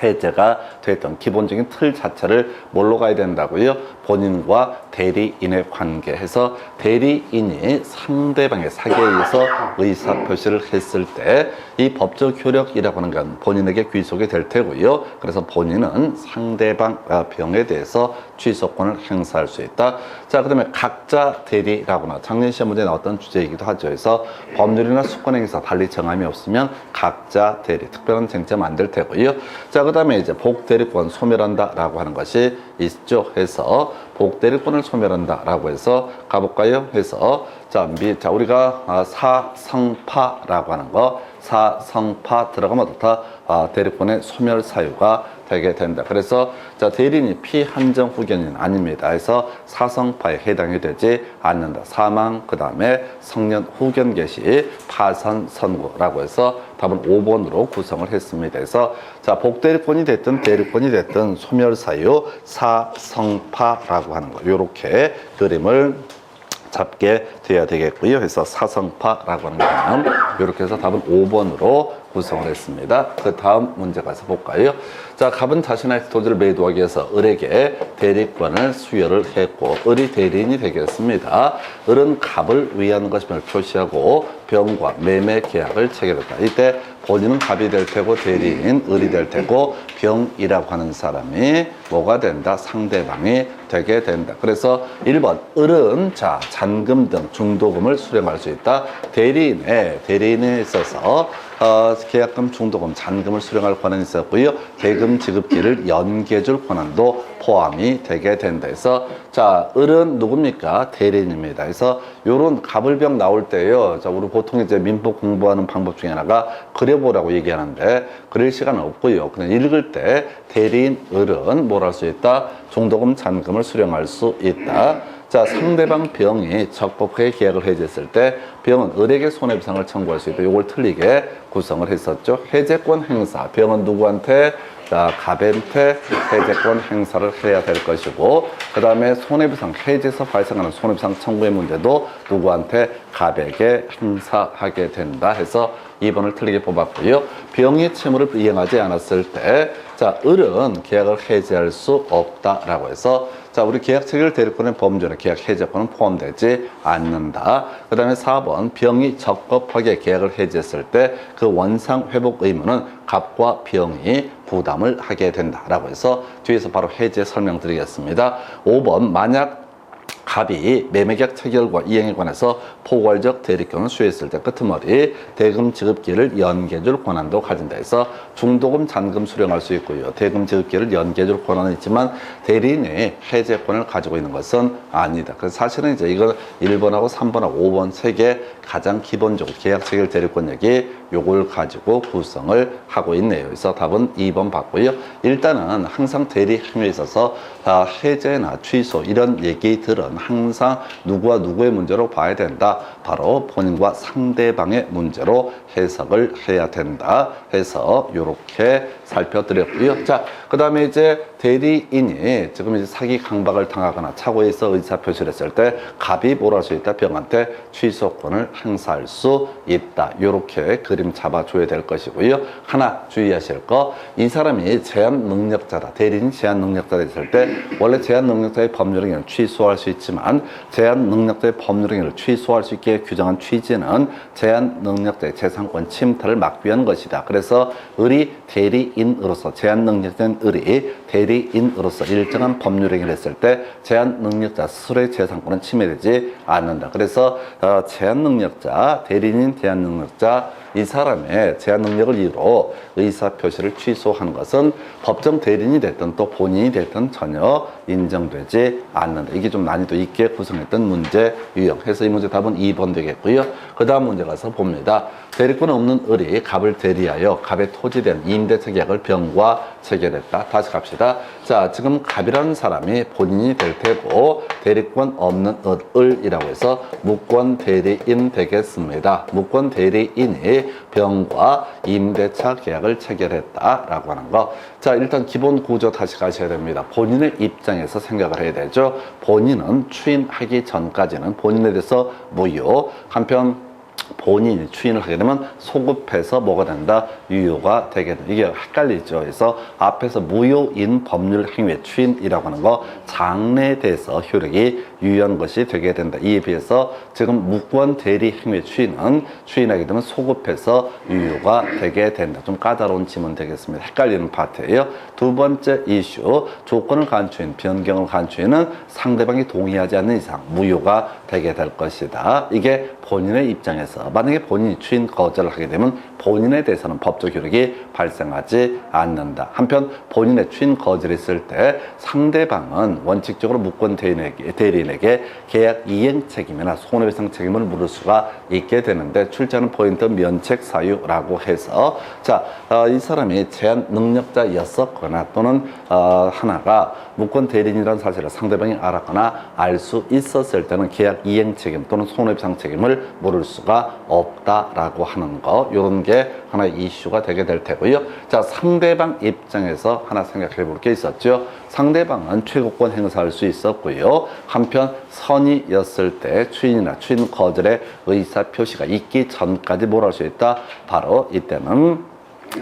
해제가 됐던 기본적인 틀 자체를 뭘로 가야 된다고요? 본인과 대리인의 관계에서 대리인이 상대방의 사기에 의해서 의사표시를 했을 때 이 법적 효력이라고 하는 건 본인에게 귀속이 될 테고요. 그래서 본인은 상대방 병에 대해서 취소권을 행사할 수 있다. 자, 그 다음에 각자 대리라거나 작년 시험 문제에 나왔던 주제이기도 하죠. 그래서 법률이나 수권행위에서 달리 정함이 없으면 각자 대리, 특별한 쟁점 안 될 테고요. 자, 그 다음에 이제 복대리권 소멸한다라고 하는 것이 있죠. 해서 복대리권을 소멸한다라고 해서 가볼까요? 해서 자, 우리가 사성파라고 하는 거, 사성파 들어가면 어떻다? 대리권의 소멸 사유가 되게 된다. 그래서 자, 대리인이 피한정 후견인 아닙니다. 그래서 사성파에 해당이 되지 않는다. 사망, 그 다음에 성년 후견 개시, 파산 선고라고 해서 답은 5번으로 구성을 했습니다. 그래서 자, 복대리권이 됐든 대리권이 됐든 소멸 사유 사성파라고 하는 거, 요렇게 그림을 잡게 돼야 되겠고요. 그래서 사성파라고 하는 개념, 이렇게 해서 답은 5번으로 구성을 했습니다. 그 다음 문제 가서 볼까요? 자, 갑은 자신의 토지를 매도하기 위해서 을에게 대리권을 수여를 했고, 을이 대리인이 되겠습니다. 을은 갑을 위한 것임을 표시하고 병과 매매 계약을 체결했다. 이때 본인은 갑이 될 테고 대리인 을이 될 테고 병이라고 하는 사람이 뭐가 된다? 상대방이 되게 된다. 그래서 1번 을은 자, 잔금 등 중도금을 수령할 수 있다. 대리인에 있어서 계약금, 중도금, 잔금을 수령할 권한이 있었고요. 대금 지급기를 연계해줄 권한도 포함이 되게 된다 해서, 자, 을은 누굽니까? 대리인입니다. 그래서 요런 갑을병 나올 때요. 자, 우리 보통 이제 민법 공부하는 방법 중에 하나가 그려보라고 얘기하는데, 그릴 시간은 없고요. 그냥 읽을 때 대리인 을은 뭘 할 수 있다? 중도금, 잔금을 수령할 수 있다. 자, 상대방 병이 적법하게 계약을 해지했을 때 병은 을에게 손해배상을 청구할 수 있다. 이걸 틀리게 구성을 했었죠. 해제권 행사, 병은 누구한테? 자, 갑한테 해제권 행사를 해야 될 것이고, 그 다음에 손해배상, 해제에서 발생하는 손해배상 청구의 문제도 누구한테? 갑에게 행사하게 된다 해서 2번을 틀리게 뽑았고요. 병이 채무를 이행하지 않았을 때, 자, 을은 계약을 해제할 수 없다라고 해서, 자, 우리 계약 체결 대리권의 범죄는 계약 해제권은 포함되지 않는다. 그 다음에 4번, 병이 적법하게 계약을 해제했을 때 그 원상 회복 의무는 갑과 병이 부담을 하게 된다라고 해서 뒤에서 바로 해제 설명드리겠습니다. 5번, 만약 갑이 매매계약 체결과 이행에 관해서 포괄적 대리권을 수여했을 때 끄트머리 대금 지급기를 연계해줄 권한도 가진다 해서 중도금, 잔금 수령할 수 있고요. 대금 지급기를 연계해줄 권한은 있지만 대리인이 해제권을 가지고 있는 것은 아니다. 그래서 사실은 이제 이건 1번하고 3번하고 5번 세 개 가장 기본적으로 계약 체결 대리권력이 요걸 가지고 구성을 하고 있네요. 그래서 답은 2번 받고요. 일단은 항상 대리 행위에 있어서 해제나 취소 이런 얘기들은 항상 누구와 누구의 문제로 봐야 된다. 바로 본인과 상대방의 문제로 해석을 해야 된다 해서 이렇게 살펴드렸고요. 자, 그 다음에 이제 대리인이 지금 이제 사기 강박을 당하거나 착오해서 의사표시를 했을 때 갑이 뭘 할 수 있다? 병한테 취소권을 행사할 수 있다. 이렇게 그림 잡아줘야 될 것이고요. 하나 주의하실 거, 이 사람이 제한 능력자다. 대리인이 제한 능력자가 됐을 때 원래 제한 능력자의 법률행위를 취소할 수 있지만 제한 능력자의 법률행위를 취소할 수 있게 규정한 취지는 제한 능력자의 재산권 침탈을 막기 위한 것이다. 그래서 을이 대리인으로서 제한 능력자인 을이 대리인으로서 일정한 법률행위를 했을 때 제한 능력자 스스로의 재산권은 침해되지 않는다. 그래서 제한 능력자, 대리인 제한 능력자 이 사람의 제한 능력을 이유로 의사표시를 취소하는 것은 법정 대리인이 됐든 또 본인이 됐든 전혀 인정되지 않는다. 이게 좀 난이도 있게 구성했던 문제 유형해서 이 문제 답은 2번 되겠고요. 그 다음 문제 가서 봅니다. 대리권 없는 을이 갑을 대리하여 갑의 토지된 임대차 계약을 병과 체결했다. 다시 갑시다. 자, 지금 갑이라는 사람이 본인이 될 테고 대리권 없는 을이라고 해서 무권 대리인 되겠습니다. 무권 대리인이 병과 임대차 계약을 체결했다라고 하는 거. 자, 일단 기본 구조 다시 가셔야 됩니다. 본인의 입장에서 생각을 해야 되죠. 본인은 추인하기 전까지는 본인에 대해서 무효. 한편 본인이 추인을 하게 되면 소급해서 뭐가 된다? 유효가 되게 된다. 이게 헷갈리죠. 그래서 앞에서 무효인 법률 행위의 추인이라고 하는 거 장래에 대해서 효력이 유효한 것이 되게 된다. 이에 비해서 지금 무권 대리 행위의 추인은 추인하게 되면 소급해서 유효가 되게 된다. 좀 까다로운 지문 되겠습니다. 헷갈리는 파트예요. 두 번째 이슈, 조건을 간추인, 변경을 간추인은 상대방이 동의하지 않는 이상 무효가 되게 될 것이다. 이게 본인의 입장에서 만약에 본인이 추인 거절을 하게 되면 본인에 대해서는 법적 효력이 발생하지 않는다. 한편 본인의 추인 거절을 했을 때 상대방은 원칙적으로 무권 대리인에게 계약 이행 책임이나 손해배상 책임을 물을 수가 있게 되는데 출제하는 포인트 면책 사유라고 해서 자, 이 사람이 제한 능력자였었거나 또는 하나가 무권 대리인이라는 사실을 상대방이 알았거나 알 수 있었을 때는 계약 이행 책임 또는 손해배상 책임을 물을 수가 없다라고 하는 거, 이런 게 하나의 이슈가 되게 될 테고요. 자, 상대방 입장에서 하나 생각해 볼 게 있었죠. 상대방은 최고권 행사할 수 있었고요. 한편 선의였을 때 추인이나 추인 거절의 의사 표시가 있기 전까지 뭘 할 수 있다? 바로 이때는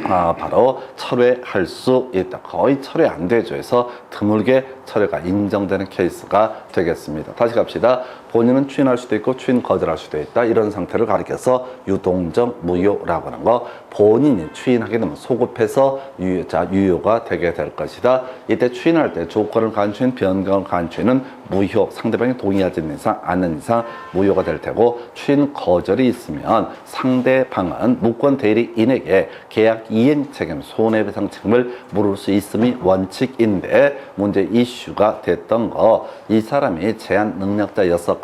바로 철회할 수 있다. 거의 철회 안 되죠. 해서 드물게 철회가 인정되는 케이스가 되겠습니다. 다시 갑시다. 본인은 추인할 수도 있고 추인 거절할 수도 있다. 이런 상태를 가리켜서 유동적 무효라고 하는 거, 본인이 추인하게 되면 소급해서 유효가 되게 될 것이다. 이때 추인할 때 조건을 간추인, 변경을 간추인은 무효, 상대방이 동의하지 않는 이상 무효가 될 테고, 추인 거절이 있으면 상대방은 무권 대리인에게 계약 이행 책임, 손해배상 책임을 물을 수 있음이 원칙인데, 문제 이슈가 됐던 거, 이 사람이 제한 능력자였었거나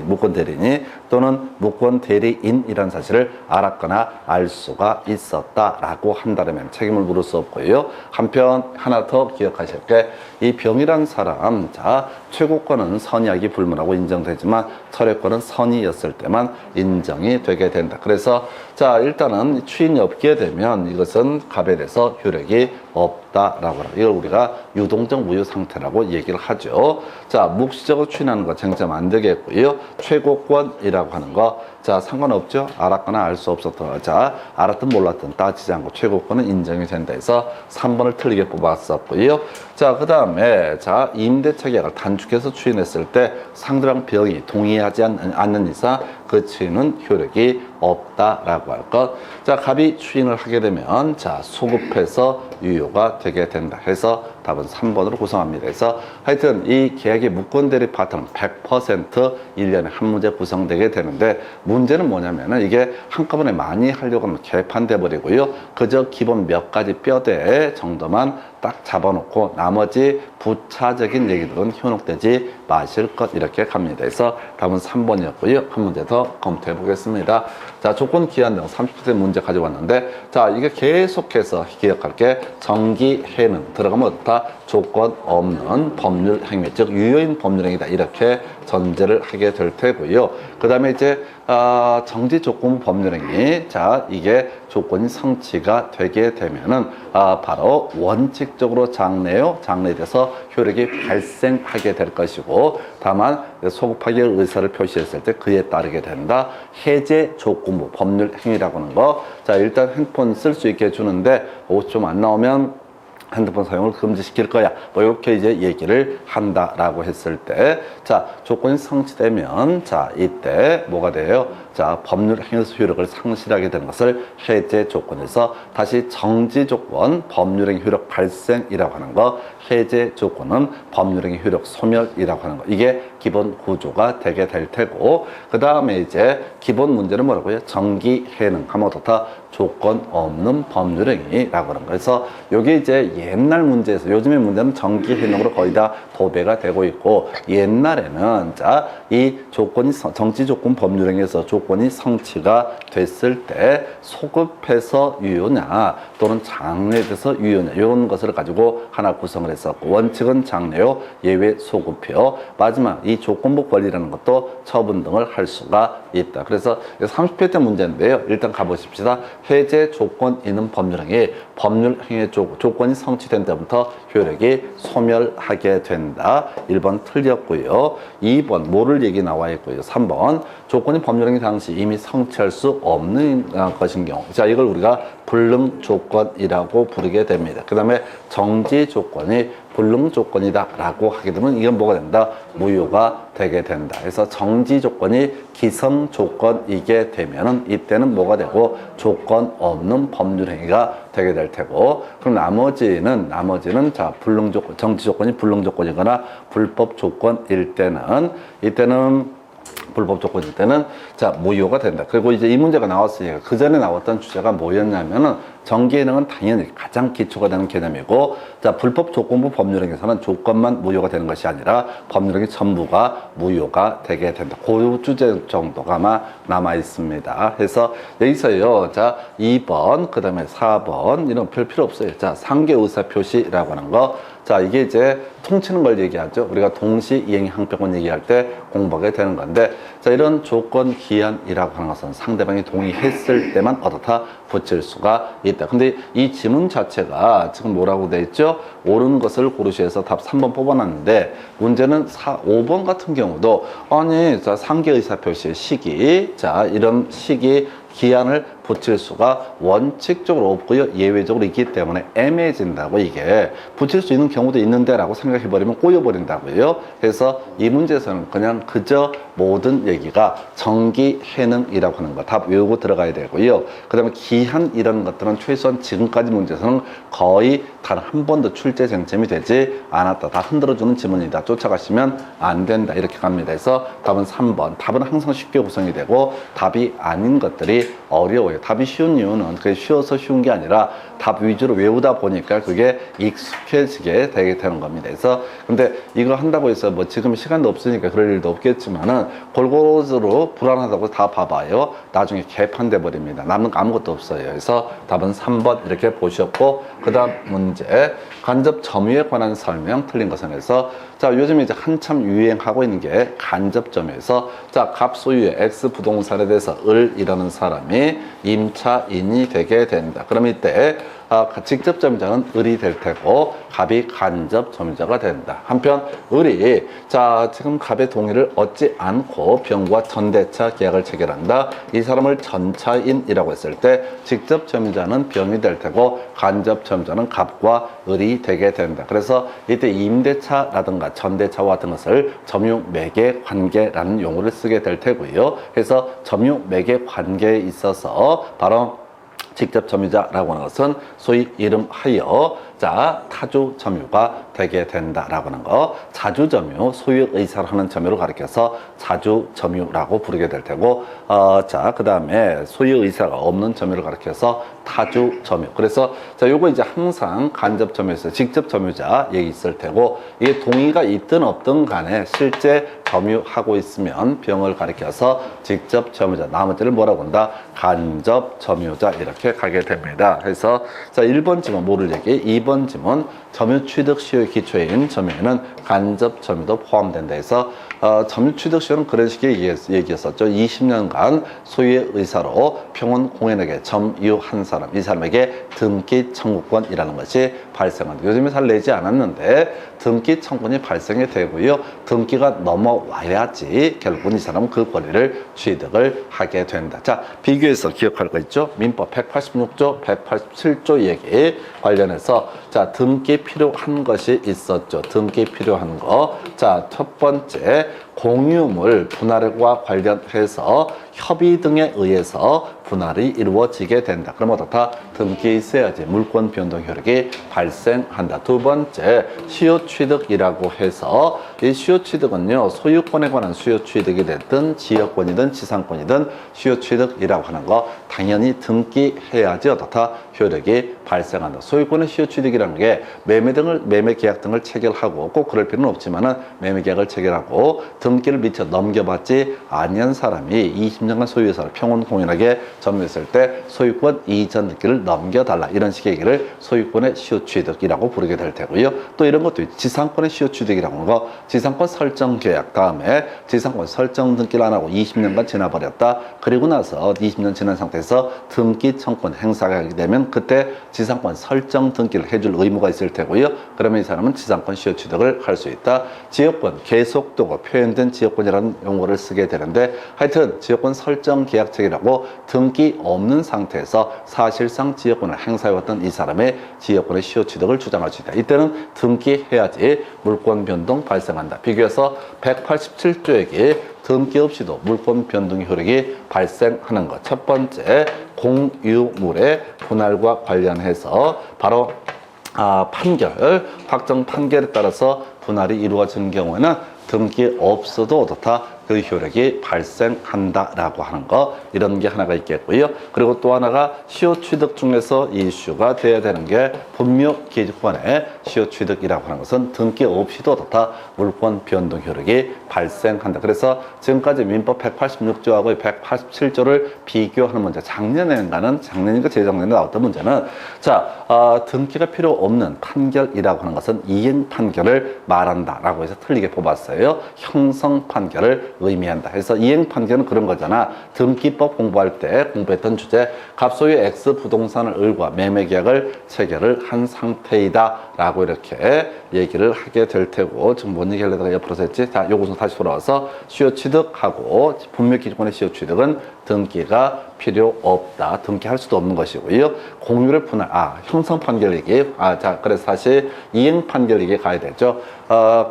무권 대리인이 또는 무권 대리인이라는 사실을 알았거나 알 수가 있었다라고 한다면 책임을 물을 수 없고요. 한편 하나 더 기억하실 게, 이 병이란 사람, 최고권은 선의하기 불문하고 인정되지만 철회권은 선의였을 때만 인정이 되게 된다. 그래서 일단은 추인이 없게 되면 이것은 갑에 대해서 효력이 없다라고 합니다. 이걸 우리가 유동적 무효 상태라고 얘기를 하죠. 묵시적으로 추인하는 거 쟁점 안 되겠고요. 최고권이라고 하는 거, 상관없죠. 알았거나 알 수 없었던, 알았든 몰랐든 따지지 않고 최고권은 인정이 된다 해서 3번을 틀리게 뽑았었고요. 그 다음에 임대차 계약을 단축해서 추인했을 때 상대방 병이 동의하지 않는 이상 그 추인은 효력이 없다라고 할 것. 갑이 추인을 하게 되면 소급해서 유효가 되게 된다 해서 답은 3번으로 구성합니다. 그래서 하여튼 이 계약의 무권대리 파트는 100% 1년에 한 문제 구성되게 되는데, 문제는 뭐냐면은 이게 한꺼번에 많이 하려고 하면 개판돼 버리고요. 그저 기본 몇 가지 뼈대 정도만 딱 잡아놓고 나머지 부차적인 얘기들은 현혹되지 마실 것, 이렇게 갑니다. 그래서 답은 3번이었고요. 한 문제 더 검토해 보겠습니다. 조건 기한 등 30대 문제 가져왔는데, 이게 계속해서 기억할 게, 정기해는 들어가면 어떻다? 조건 없는 법률 행위, 즉 유효인 법률 행위다, 이렇게 전제를 하게 될 테고요. 그 다음에 이제 정지 조건 법률 행위, 이게 조건이 성취가 되게 되면은 바로 원칙적으로 장래돼서 효력이 발생하게 될 것이고, 다만 소급하기 의사를 표시했을 때 그에 따르게 된다. 해제 조건부 법률 행위라고 하는 거, 일단 핸드폰 쓸 수 있게 해주는데 50점 안 나오면 핸드폰 사용을 금지시킬 거야, 이렇게 이제 얘기를 한다라고 했을 때, 조건이 성취되면 이때 뭐가 돼요? 법률 행위에서 효력을 상실하게 되는 것을 해제 조건에서 다시 정지 조건, 법률행위 효력 발생이라고 하는 거, 해제 조건은 법률행위 효력 소멸이라고 하는 거, 이게 기본 구조가 되게 될 테고, 그 다음에 이제 기본 문제는 뭐라고요? 정기해능 하면 어떻다? 조건 없는 법률행위라고 하는 거. 그래서 이게 이제 옛날 문제에서, 요즘의 문제는 정기해능으로 거의 다 도배가 되고 있고, 옛날에는 이 조건이 정지 조건 법률행위에서 조건이 성취가 됐을 때 소급해서 유효냐 또는 장래돼서 유효냐, 이런 것을 가지고 하나 구성을 했었고, 원칙은 장래요, 예외 소급효, 마지막 이 조건부 권리라는 것도 처분 등을 할 수가 있다. 그래서 30회 때 문제인데요. 일단 가보십시다. 해제 조건 있는 법률행위, 법률행위 조건이 성취된 때부터 효력이 소멸하게 된다. 1번 틀렸고요. 2번 모를 얘기 나와 있고요. 3번 조건이 법률행위 당시 이미 성취할 수 없는 것인 경우, 이걸 우리가 불능 조건이라고 부르게 됩니다. 그 다음에 정지 조건이 불능 조건이다 라고 하게 되면 이건 뭐가 된다? 무효가 되게 된다. 그래서 정지 조건이 기성 조건이게 되면은 이때는 뭐가 되고, 조건 없는 법률행위가 되게 될 테고, 그럼 나머지는 불능 조건, 정지 조건이 불능 조건이거나 불법 조건일 때는, 이때는 불법 조건일 때는 무효가 된다. 그리고 이제 이 문제가 나왔으니까 그 전에 나왔던 주제가 뭐였냐면은, 정기해능은 당연히 가장 기초가 되는 개념이고, 불법 조건부 법률행위에서는 조건만 무효가 되는 것이 아니라 법률행위 전부가 무효가 되게 된다. 그 주제 정도가 아마 남아 있습니다. 그래서 여기서요, 2번, 그 다음에 4번 이런 별 필요 없어요. 상계 의사 표시라고 하는 거, 이게 이제 통치는 걸 얘기하죠. 우리가 동시 이행 항변권 얘기할 때 공부하게 되는 건데, 이런 조건 기한이라고 하는 것은 상대방이 동의했을 때만 어떻다? 붙일 수가 있다. 근데 이 지문 자체가 지금 뭐라고 돼 있죠? 옳은 것을 고르시해서 답 3번 뽑아놨는데, 문제는 5번 같은 경우도, 아니, 상계 의사 표시의 시기, 이런 시기 기한을 붙일 수가 원칙적으로 없고요. 예외적으로 있기 때문에 애매해진다고. 이게 붙일 수 있는 경우도 있는데 라고 생각해버리면 꼬여버린다고요. 그래서 이 문제에서는 그냥 그저 모든 얘기가 정기해능이라고 하는 거 답 외우고 들어가야 되고요. 그 다음에 기한 이런 것들은 최소한 지금까지 문제에서는 거의 단 한 번도 출제 쟁점이 되지 않았다. 다 흔들어주는 지문이다. 쫓아가시면 안 된다. 이렇게 갑니다. 그래서 답은 3번. 답은 항상 쉽게 구성이 되고 답이 아닌 것들이 어려워요. 답이 쉬운 이유는 그게 쉬워서 쉬운 게 아니라 답 위주로 외우다 보니까 그게 익숙해지게 되게 되는 겁니다. 그래서 근데 이거 한다고 해서 뭐 지금 시간도 없으니까 그럴 일도 없겠지만은 골고루로 불안하다고 다 봐봐요. 나중에 개판돼 버립니다. 남는 거 아무것도 없어요. 그래서 답은 3번 이렇게 보셨고, 그 다음 문제 간접 점유에 관한 설명 틀린 것은 해서 자, 요즘에 이제 한참 유행하고 있는 게 간접 점유에서 자, 갑 소유의 X 부동산에 대해서 을이라는 사람이 임차인이 되게 된다. 그럼 이때 직접 점유자는 을이 될 테고 갑이 간접 점유자가 된다. 한편 을이 자, 지금 갑의 동의를 얻지 않고 병과 전대차 계약을 체결한다. 이 사람을 전차인이라고 했을 때 직접 점유자는 병이 될 테고 간접 점유자는 갑과 을이 되게 된다. 그래서 이때 임대차라든가 전대차와 같은 것을 점유 매개 관계라는 용어를 쓰게 될 테고요. 그래서 점유 매개 관계에 있어서 바로 직접 점유자라고 하는 것은 소위 이름하여 자, 타주 점유가 되게 된다라고 하는 거. 자주 점유, 소유 의사를 하는 점유를 가리켜서 자주 점유라고 부르게 될 테고, 자, 그 다음에 소유 의사가 없는 점유를 가리켜서 타주 점유. 그래서 자, 요거 이제 항상 간접 점유에서 직접 점유자 얘기 있을 테고, 이게 동의가 있든 없든 간에 실제 점유하고 있으면 병을 가리켜서 직접 점유자, 나머지를 뭐라고 한다? 간접 점유자 이렇게 가게 됩니다. 그래서 자, 1번 지문 모를 얘기, 2번 지문 점유 취득 시효의 기초인 점유에는 간접 점유도 포함된다 해서 점유 취득 시효는 그런 식의 얘기였었죠. 20년간 소유의 의사로 평원 공인에게 점유한 사람, 이 사람에게 등기 청구권이라는 것이 발생한다. 요즘에 잘 내지 않았는데 등기 청구권이 발생이 되고요. 등기가 넘어와야지 결국은 이 사람은 그 권리를 취득을 하게 된다. 자, 비교해서 기억할 거 있죠? 민법 186조, 187조 얘기 관련해서 자, 등기 필요한 것이 있었죠. 등기 필요한 거. 자, 첫 번째 공유물 분할과 관련해서 협의 등에 의해서 분할이 이루어지게 된다. 그럼 어떻다? 등기에 있어야지 물권 변동 효력이 발생한다. 두 번째, 시효 취득이라고 해서 이 시효 취득은요, 소유권에 관한 시효 취득이 됐든 지역권이든 지상권이든 시효 취득이라고 하는 거 당연히 등기해야지 어떻다? 효력이 발생한다. 소유권의 시효 취득이라는 게 매매 계약 등을 체결하고 꼭 그럴 필요는 없지만은 매매 계약을 체결하고 등기를 미처 넘겨받지 아니한 사람이 20년간 소유해서 평온 공인하게 점유했을 때 소유권 이전 등기를 넘겨달라. 이런 식의 얘기를 소유권의 시효 취득이라고 부르게 될 테고요. 또 이런 것도 있죠. 지상권의 시효 취득이라고 하는 거, 지상권 설정 계약 다음에 지상권 설정 등기를 안 하고 20년간 지나버렸다. 그리고 나서 20년 지난 상태에서 등기 청구권 행사가 하게 되면 그때 지상권 설정 등기를 해줄 의무가 있을 테고요. 그러면 이 사람은 지상권 시효 취득을 할 수 있다. 지역권 계속도가 표현된 지역권이라는 용어를 쓰게 되는데 하여튼 지역권 설정 계약 체결하고 등기 없는 상태에서 사실상 지역권을 행사해왔던 이 사람의 지역권의 시효 취득을 주장할 수 있다. 이때는 등기해야지 물권 변동 발생한다. 비교해서 187조에게 등기 없이도 물권 변동 효력이 발생하는 것. 첫 번째, 공유물의 분할과 관련해서 바로 판결, 확정 판결에 따라서 분할이 이루어지는 경우에는 등기 없어도 어떻다? 그 효력이 발생한다라고 하는 거, 이런 게 하나가 있겠고요. 그리고 또 하나가 시효 취득 중에서 이슈가 돼야 되는 게 분묘 기준권의 시효 취득이라고 하는 것은 등기 없이도 어떻다? 물권 변동 효력이 발생한다. 그래서 지금까지 민법 186조하고 187조를 비교하는 문제, 작년인가 재작년에 나왔던 문제는 자, 등기가 필요 없는 판결이라고 하는 것은 이행 판결을 말한다라고 해서 틀리게 뽑았어요. 형성 판결을 의미한다. 그래서 이행 판결은 그런 거잖아. 등기법 공부할 때 공부했던 주제, 갑소유 X 부동산을 을과 매매 계약을 체결을 한 상태이다 라고 이렇게 얘기를 하게 될 테고, 지금 뭔 얘기하려다가 옆으로 했지? 자, 요것은 다시 돌아와서 시효 취득하고 분묘 기준권의 시효 취득은 등기가 필요 없다. 등기할 수도 없는 것이고요. 공유를 분할, 형성 판결이기. 자, 그래서 다시 이행 판결이기 가야 되죠.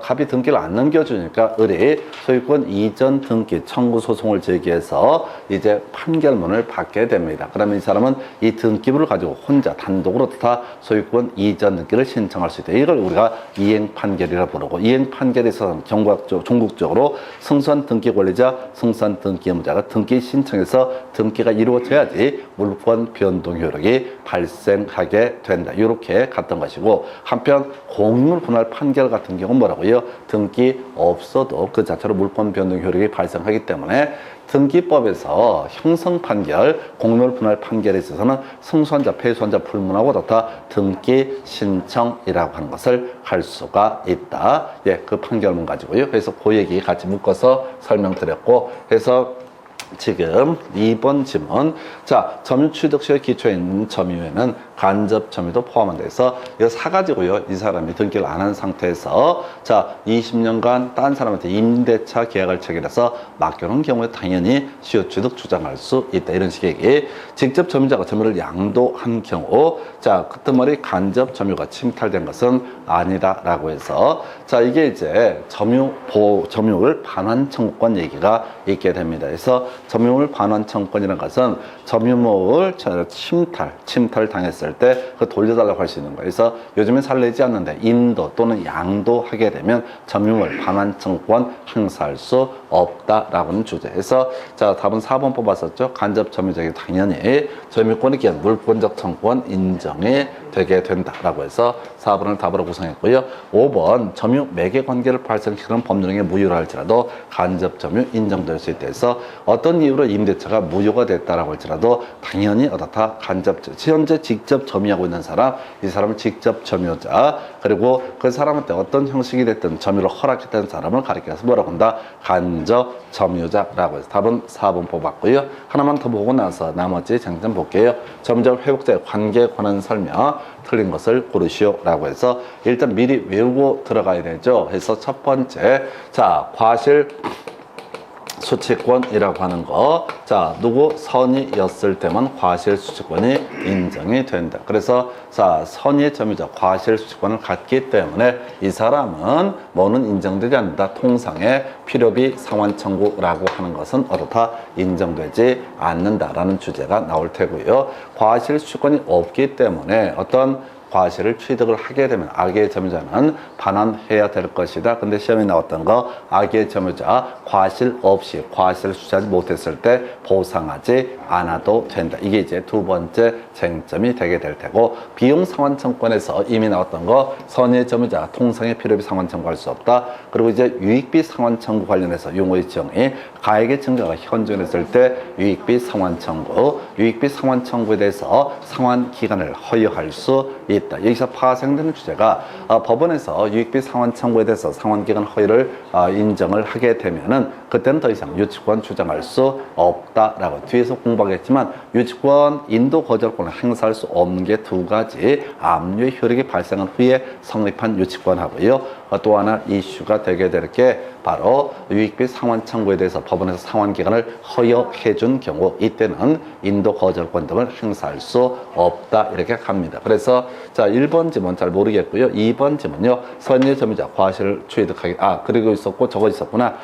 갑이 등기를 안 넘겨주니까 을이 소유권 이전 등기 청구 소송을 제기해서 이제 판결문을 받게 됩니다. 그러면 이 사람은 이 등기부를 가지고 혼자 단독으로 다 소유권 이전 등기를 신청할 수 있다. 이걸 우리가 이행 판결이라 부르고, 이행 판결에 있어서는 종국적으로 승소한 등기 권리자, 승소한 등기 의무자가 등기 신청해서 등기가 이루어져야지 물권 변동 효력이 발생하게 된다. 이렇게 갔던 것이고, 한편 공유물 분할 판결 같은 경우는 뭐라고요? 등기 없어도 그 자체로 물권 변동 효력이 발생하기 때문에 등기법에서 형성 판결, 공유물 분할 판결에 있어서는 승소한 자, 패소한 자 불문하고 다 등기 신청이라고 하는 것을 할 수가 있다. 예, 그 판결문 가지고요. 그래서 그 얘기 같이 묶어서 설명드렸고, 그래서 지금 2번 지문. 자, 점유 취득 시의 기초에 있는 점유에는 간접 점유도 포함한다 해서 이거 4가지고요. 이 사람이 등기를 안 한 상태에서 자, 20년간 딴 사람한테 임대차 계약을 체결해서 맡겨놓은 경우에 당연히 시효 취득 주장할 수 있다. 이런 식의 얘기. 직접 점유자가 점유를 양도한 경우, 자, 끝머리 간접 점유가 침탈된 것은 아니다라고 해서, 자, 이게 이제 점유물 반환 청구권 얘기가 있게 됩니다. 그래서 점유물 반환 청구권이라는 것은 점유물 침탈 당했을 때 그 돌려달라고 할 수 있는 거예요. 그래서 요즘엔 살려지 않는데 인도 또는 양도하게 되면 점유물 반환 청구권 행사할 수 없다라고는 주제에서, 자, 답은 4번 뽑았었죠. 간접 점유자에게 당연히 점유권에 기한 물권적 청구권 인정이 되게 된다라고 해서 4번을 답으로 구성했고요. 5번 점유 매개 관계를 발생시키는 법률행위 무효라 할지라도 간접 점유 인정될 수 있다 해서 어떤 이유로 임대차가 무효가 됐다라고 할지라도 당연히 어떻다 간접, 현재 직접 점유하고 있는 사람, 이 사람은 직접 점유자, 그리고 그 사람한테 어떤 형식이 됐든 점유를 허락했던 사람을 가리켜서 뭐라고 한다? 간접 점유자라고 해서 답은 4번 뽑았고요. 하나만 더 보고 나서 나머지 장점 볼게요. 점유자 회복자의 관계에 관한 설명, 틀린 것을 고르시오라고 해서 일단 미리 외우고 들어가야 되죠. 그래서 첫 번째, 자, 과실 수취권이라고 하는 거, 자, 누구 선의였을 때만 과실 수취권이 인정이 된다. 그래서 자, 선의의 점유자 과실 수취권을 갖기 때문에 이 사람은 뭐는 인정되지 않는다. 통상의 필요비 상환 청구라고 하는 것은 어떻다 인정되지 않는다라는 주제가 나올 테고요. 과실 수취권이 없기 때문에 어떤 과실을 취득을 하게 되면 악의 점유자는 반환해야 될 것이다. 근데 시험에 나왔던 거, 악의 점유자 과실 없이 과실을 취하지 못했을 때 보상하지 않아도 된다. 이게 이제 두 번째 쟁점이 되게 될 테고, 비용 상환 청구권에서 이미 나왔던 거, 선의 점유자 통상의 필요비 상환 청구할 수 없다. 그리고 이제 유익비 상환 청구 관련해서 용어의 지정이 가액의 증가가 현존했을 때 유익비 상환 청구, 유익비 상환 청구에 대해서 상환 기간을 허용할 수 있다. 여기서 파생되는 주제가 법원에서 유익비 상환 청구에 대해서 상환기간 허위를 인정을 하게 되면은 그때는 더 이상 유치권 주장할 수 없다라고 뒤에서 공부하겠지만, 유치권 인도 거절권을 행사할 수 없는 게 두 가지, 압류의 효력이 발생한 후에 성립한 유치권하고요. 또 하나 이슈가 되게 될 게 바로 유익비 상환 청구에 대해서 법원에서 상환 기간을 허용해 준 경우, 이때는 인도 거절권 등을 행사할 수 없다 이렇게 갑니다. 그래서 자, 1번 지문 잘 모르겠고요. 2번 지문요. 선의 점유자 과실을 취득하기, 그리고 있었고 저거 있었구나.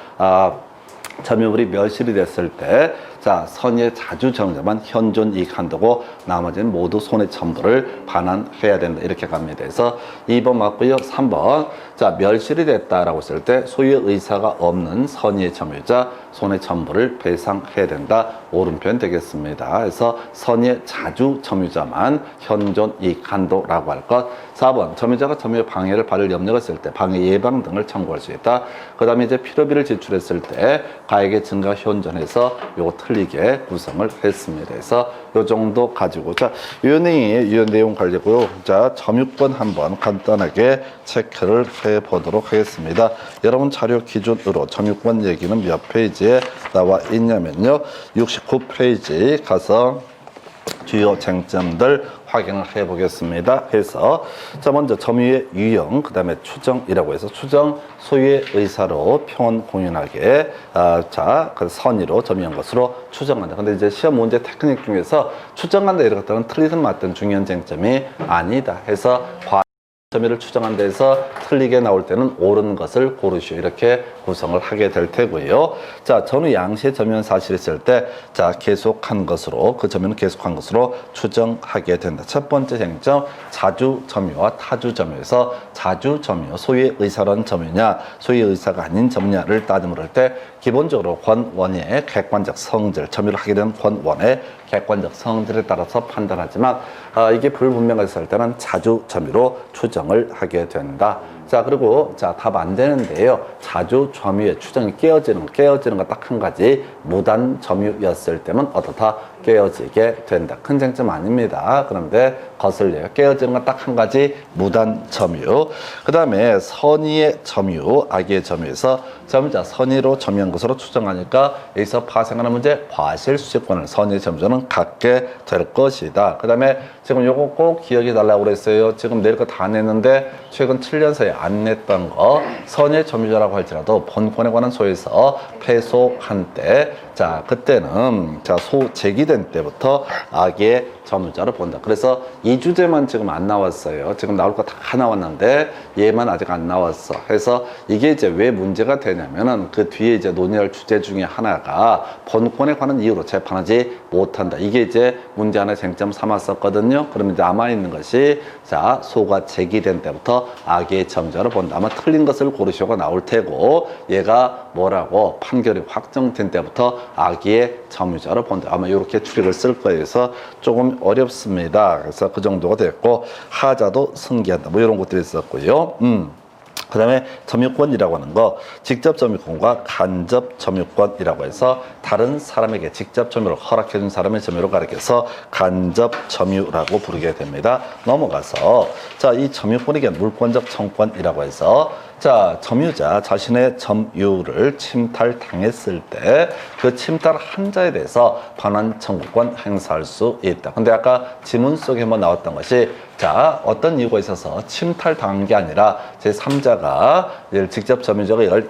점유물이 멸실이 됐을 때, 자, 선의 자주 점유자만 현존 이익 한도고 나머지는 모두 손해 첨부를 반환해야 된다 이렇게 갑니다. 그래서 2번 맞고요. 3번, 자, 멸실이 됐다라고 했을 때 소유의 의사가 없는 선의 점유자 손해 첨부를 배상해야 된다. 오른편 되겠습니다. 그래서 선의 자주 점유자만 현존 이익 한도라고 할 것. 4번, 점유자가 점유의 방해를 받을 염려가 있을 때 방해 예방 등을 청구할 수 있다. 그 다음에 이제 필요비를 지출했을 때 가액의 증가 현존해서 요거 틀리게 구성을 했습니다. 그래서 요 정도 가지고, 자, 이 내용 가지고요. 자, 점유권 한번 간단하게 체크를 해 보도록 하겠습니다. 여러분 자료 기준으로 점유권 얘기는 몇 페이지에 나와 있냐면요. 69페이지 가서 주요 쟁점들 확인을 해 보겠습니다. 그래서 자 먼저 점유의 유형, 그 다음에 추정이라고 해서 추정 소유의 의사로 평온 공연하게 그 선의로 점유한 것으로 추정한다. 근데 이제 시험 문제 테크닉 중에서 추정한다 이런 것들은 틀리든 맞든 중요한 쟁점이 아니다 해서 점유를 추정한 데서 틀리게 나올 때는 옳은 것을 고르시오 이렇게 구성을 하게 될 테고요. 자, 전후 양시의 점유는 사실이 있을 때 자 계속한 것으로 그 점유는 계속한 것으로 추정하게 된다. 첫 번째 쟁점 자주 점유와 타주 점유에서 자주 점유 소유의 의사라는 점유냐 소유의 의사가 아닌 점유냐를 따짐을 할 때 기본적으로 권원의 객관적 성질 점유를 하게 된 권원의 객관적 성질에 따라서 판단하지만 이게 불분명했을 때는 자주 점유로 추정을 하게 된다. 자, 그리고 자, 답 안 되는데요. 자주 점유의 추정이 깨어지는 것 딱 한 가지 무단 점유였을 때는 어떻다 깨어지게 된다. 큰 쟁점 아닙니다. 그런데 거슬려요. 깨어지는 것 딱 한 가지 무단 점유. 그 다음에 선의의 점유, 악의의 점유에서 점유자 선의로 점유한 것으로 추정하니까 여기서 파생하는 문제 과실 수식권을 선의의 점유자는 갖게 될 것이다. 그 다음에 지금 요거 꼭 기억해 달라고 그랬어요. 지금 낼 거 다 냈는데 최근 7년 사이에 안 냈던 거 선의의 점유자라고 할지라도 본권에 관한 소에서 패소한 때 자 그때는 자 소 제기된 때부터 악의 점유자를 본다. 그래서 이 주제만 지금 안 나왔어요. 지금 나올 거 다 나왔는데 얘만 아직 안 나왔어. 그래서 이게 이제 왜 문제가 되냐면은 그 뒤에 이제 논의할 주제 중에 하나가 본권에 관한 이유로 재판하지 못한다. 이게 이제 문제 하나 쟁점 삼았었거든요. 그러면 이제 남아있는 것이 자 소가 제기된 때부터 악의 점유자를 본다. 아마 틀린 것을 고르시오가 나올 테고 얘가 뭐라고 판결이 확정된 때부터 악의 점유자를 본다. 아마 이렇게 추리를 쓸 거예요. 그래서 조금 어렵습니다. 그래서 그 정도가 됐고 하자도 승계한다. 뭐 이런 것들이 있었고요. 그 다음에 점유권이라고 하는 거 직접 점유권과 간접 점유권이라고 해서 다른 사람에게 직접 점유를 허락해준 사람의 점유를 가리켜서 간접 점유라고 부르게 됩니다. 넘어가서 자 이 점유권이 물권적 청권이라고 해서 자 점유자 자신의 점유를 침탈당했을 때 그 침탈한 자에 대해서 반환 청구권 행사할 수 있다. 근데 아까 지문 속에 한번 나왔던 것이 자 어떤 이유가 있어서 침탈당한 게 아니라 제3자가 직접 점유자가 이걸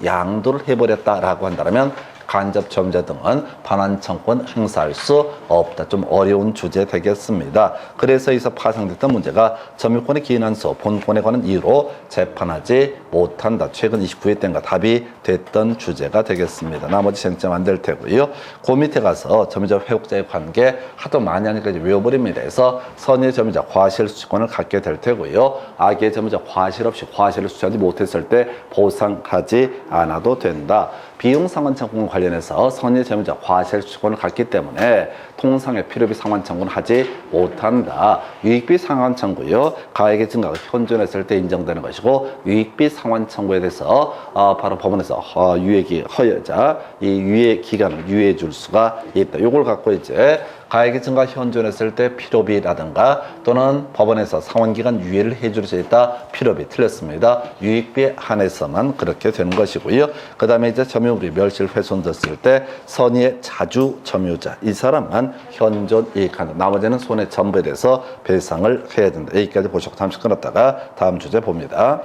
양도를 해버렸다라고 한다면 간접 점유자 등은 반환 청구권 행사할 수 없다. 좀 어려운 주제 되겠습니다. 그래서 여기서 파생됐던 문제가 점유권에 기인한 소, 본권에 관한 이유로 재판하지 못한다. 최근 29회 때인가 답이 됐던 주제가 되겠습니다. 나머지 쟁점 안 될 테고요. 그 밑에 가서 점유자 회복자의 관계 하도 많이 하니까 이제 외워버립니다. 그래서 선의의 점유자 과실 수취권을 갖게 될 테고요. 악의 점유자 과실 없이 과실을 수취하지 못했을 때 보상하지 않아도 된다. 비용상환청구권 관련해서 선의의 점유자 과실 수취권을 갖기 때문에 통상의 필요비 상환청구는 하지 못한다. 유익비 상환청구요. 가액의 증가가 현존했을 때 인정되는 것이고 유익비 상환청구에 대해서 바로 법원에서 유예기 허여자 이 유예 기간을 유예해 줄 수가 있다. 요걸 갖고 이제 가액의 증가 현존했을 때 필요비라든가 또는 법원에서 상환기간 유예를 해줄 수 있다. 필요비 틀렸습니다. 유익비에 한해서만 그렇게 되는 것이고요. 그 다음에 이제 점유물이 멸실 훼손됐을 때 선의의 자주 점유자 이 사람만 현존 이익한다. 나머지는 손해 전부에 대해서 배상을 해야 된다. 여기까지 보시고 잠시 끊었다가 다음 주제 봅니다.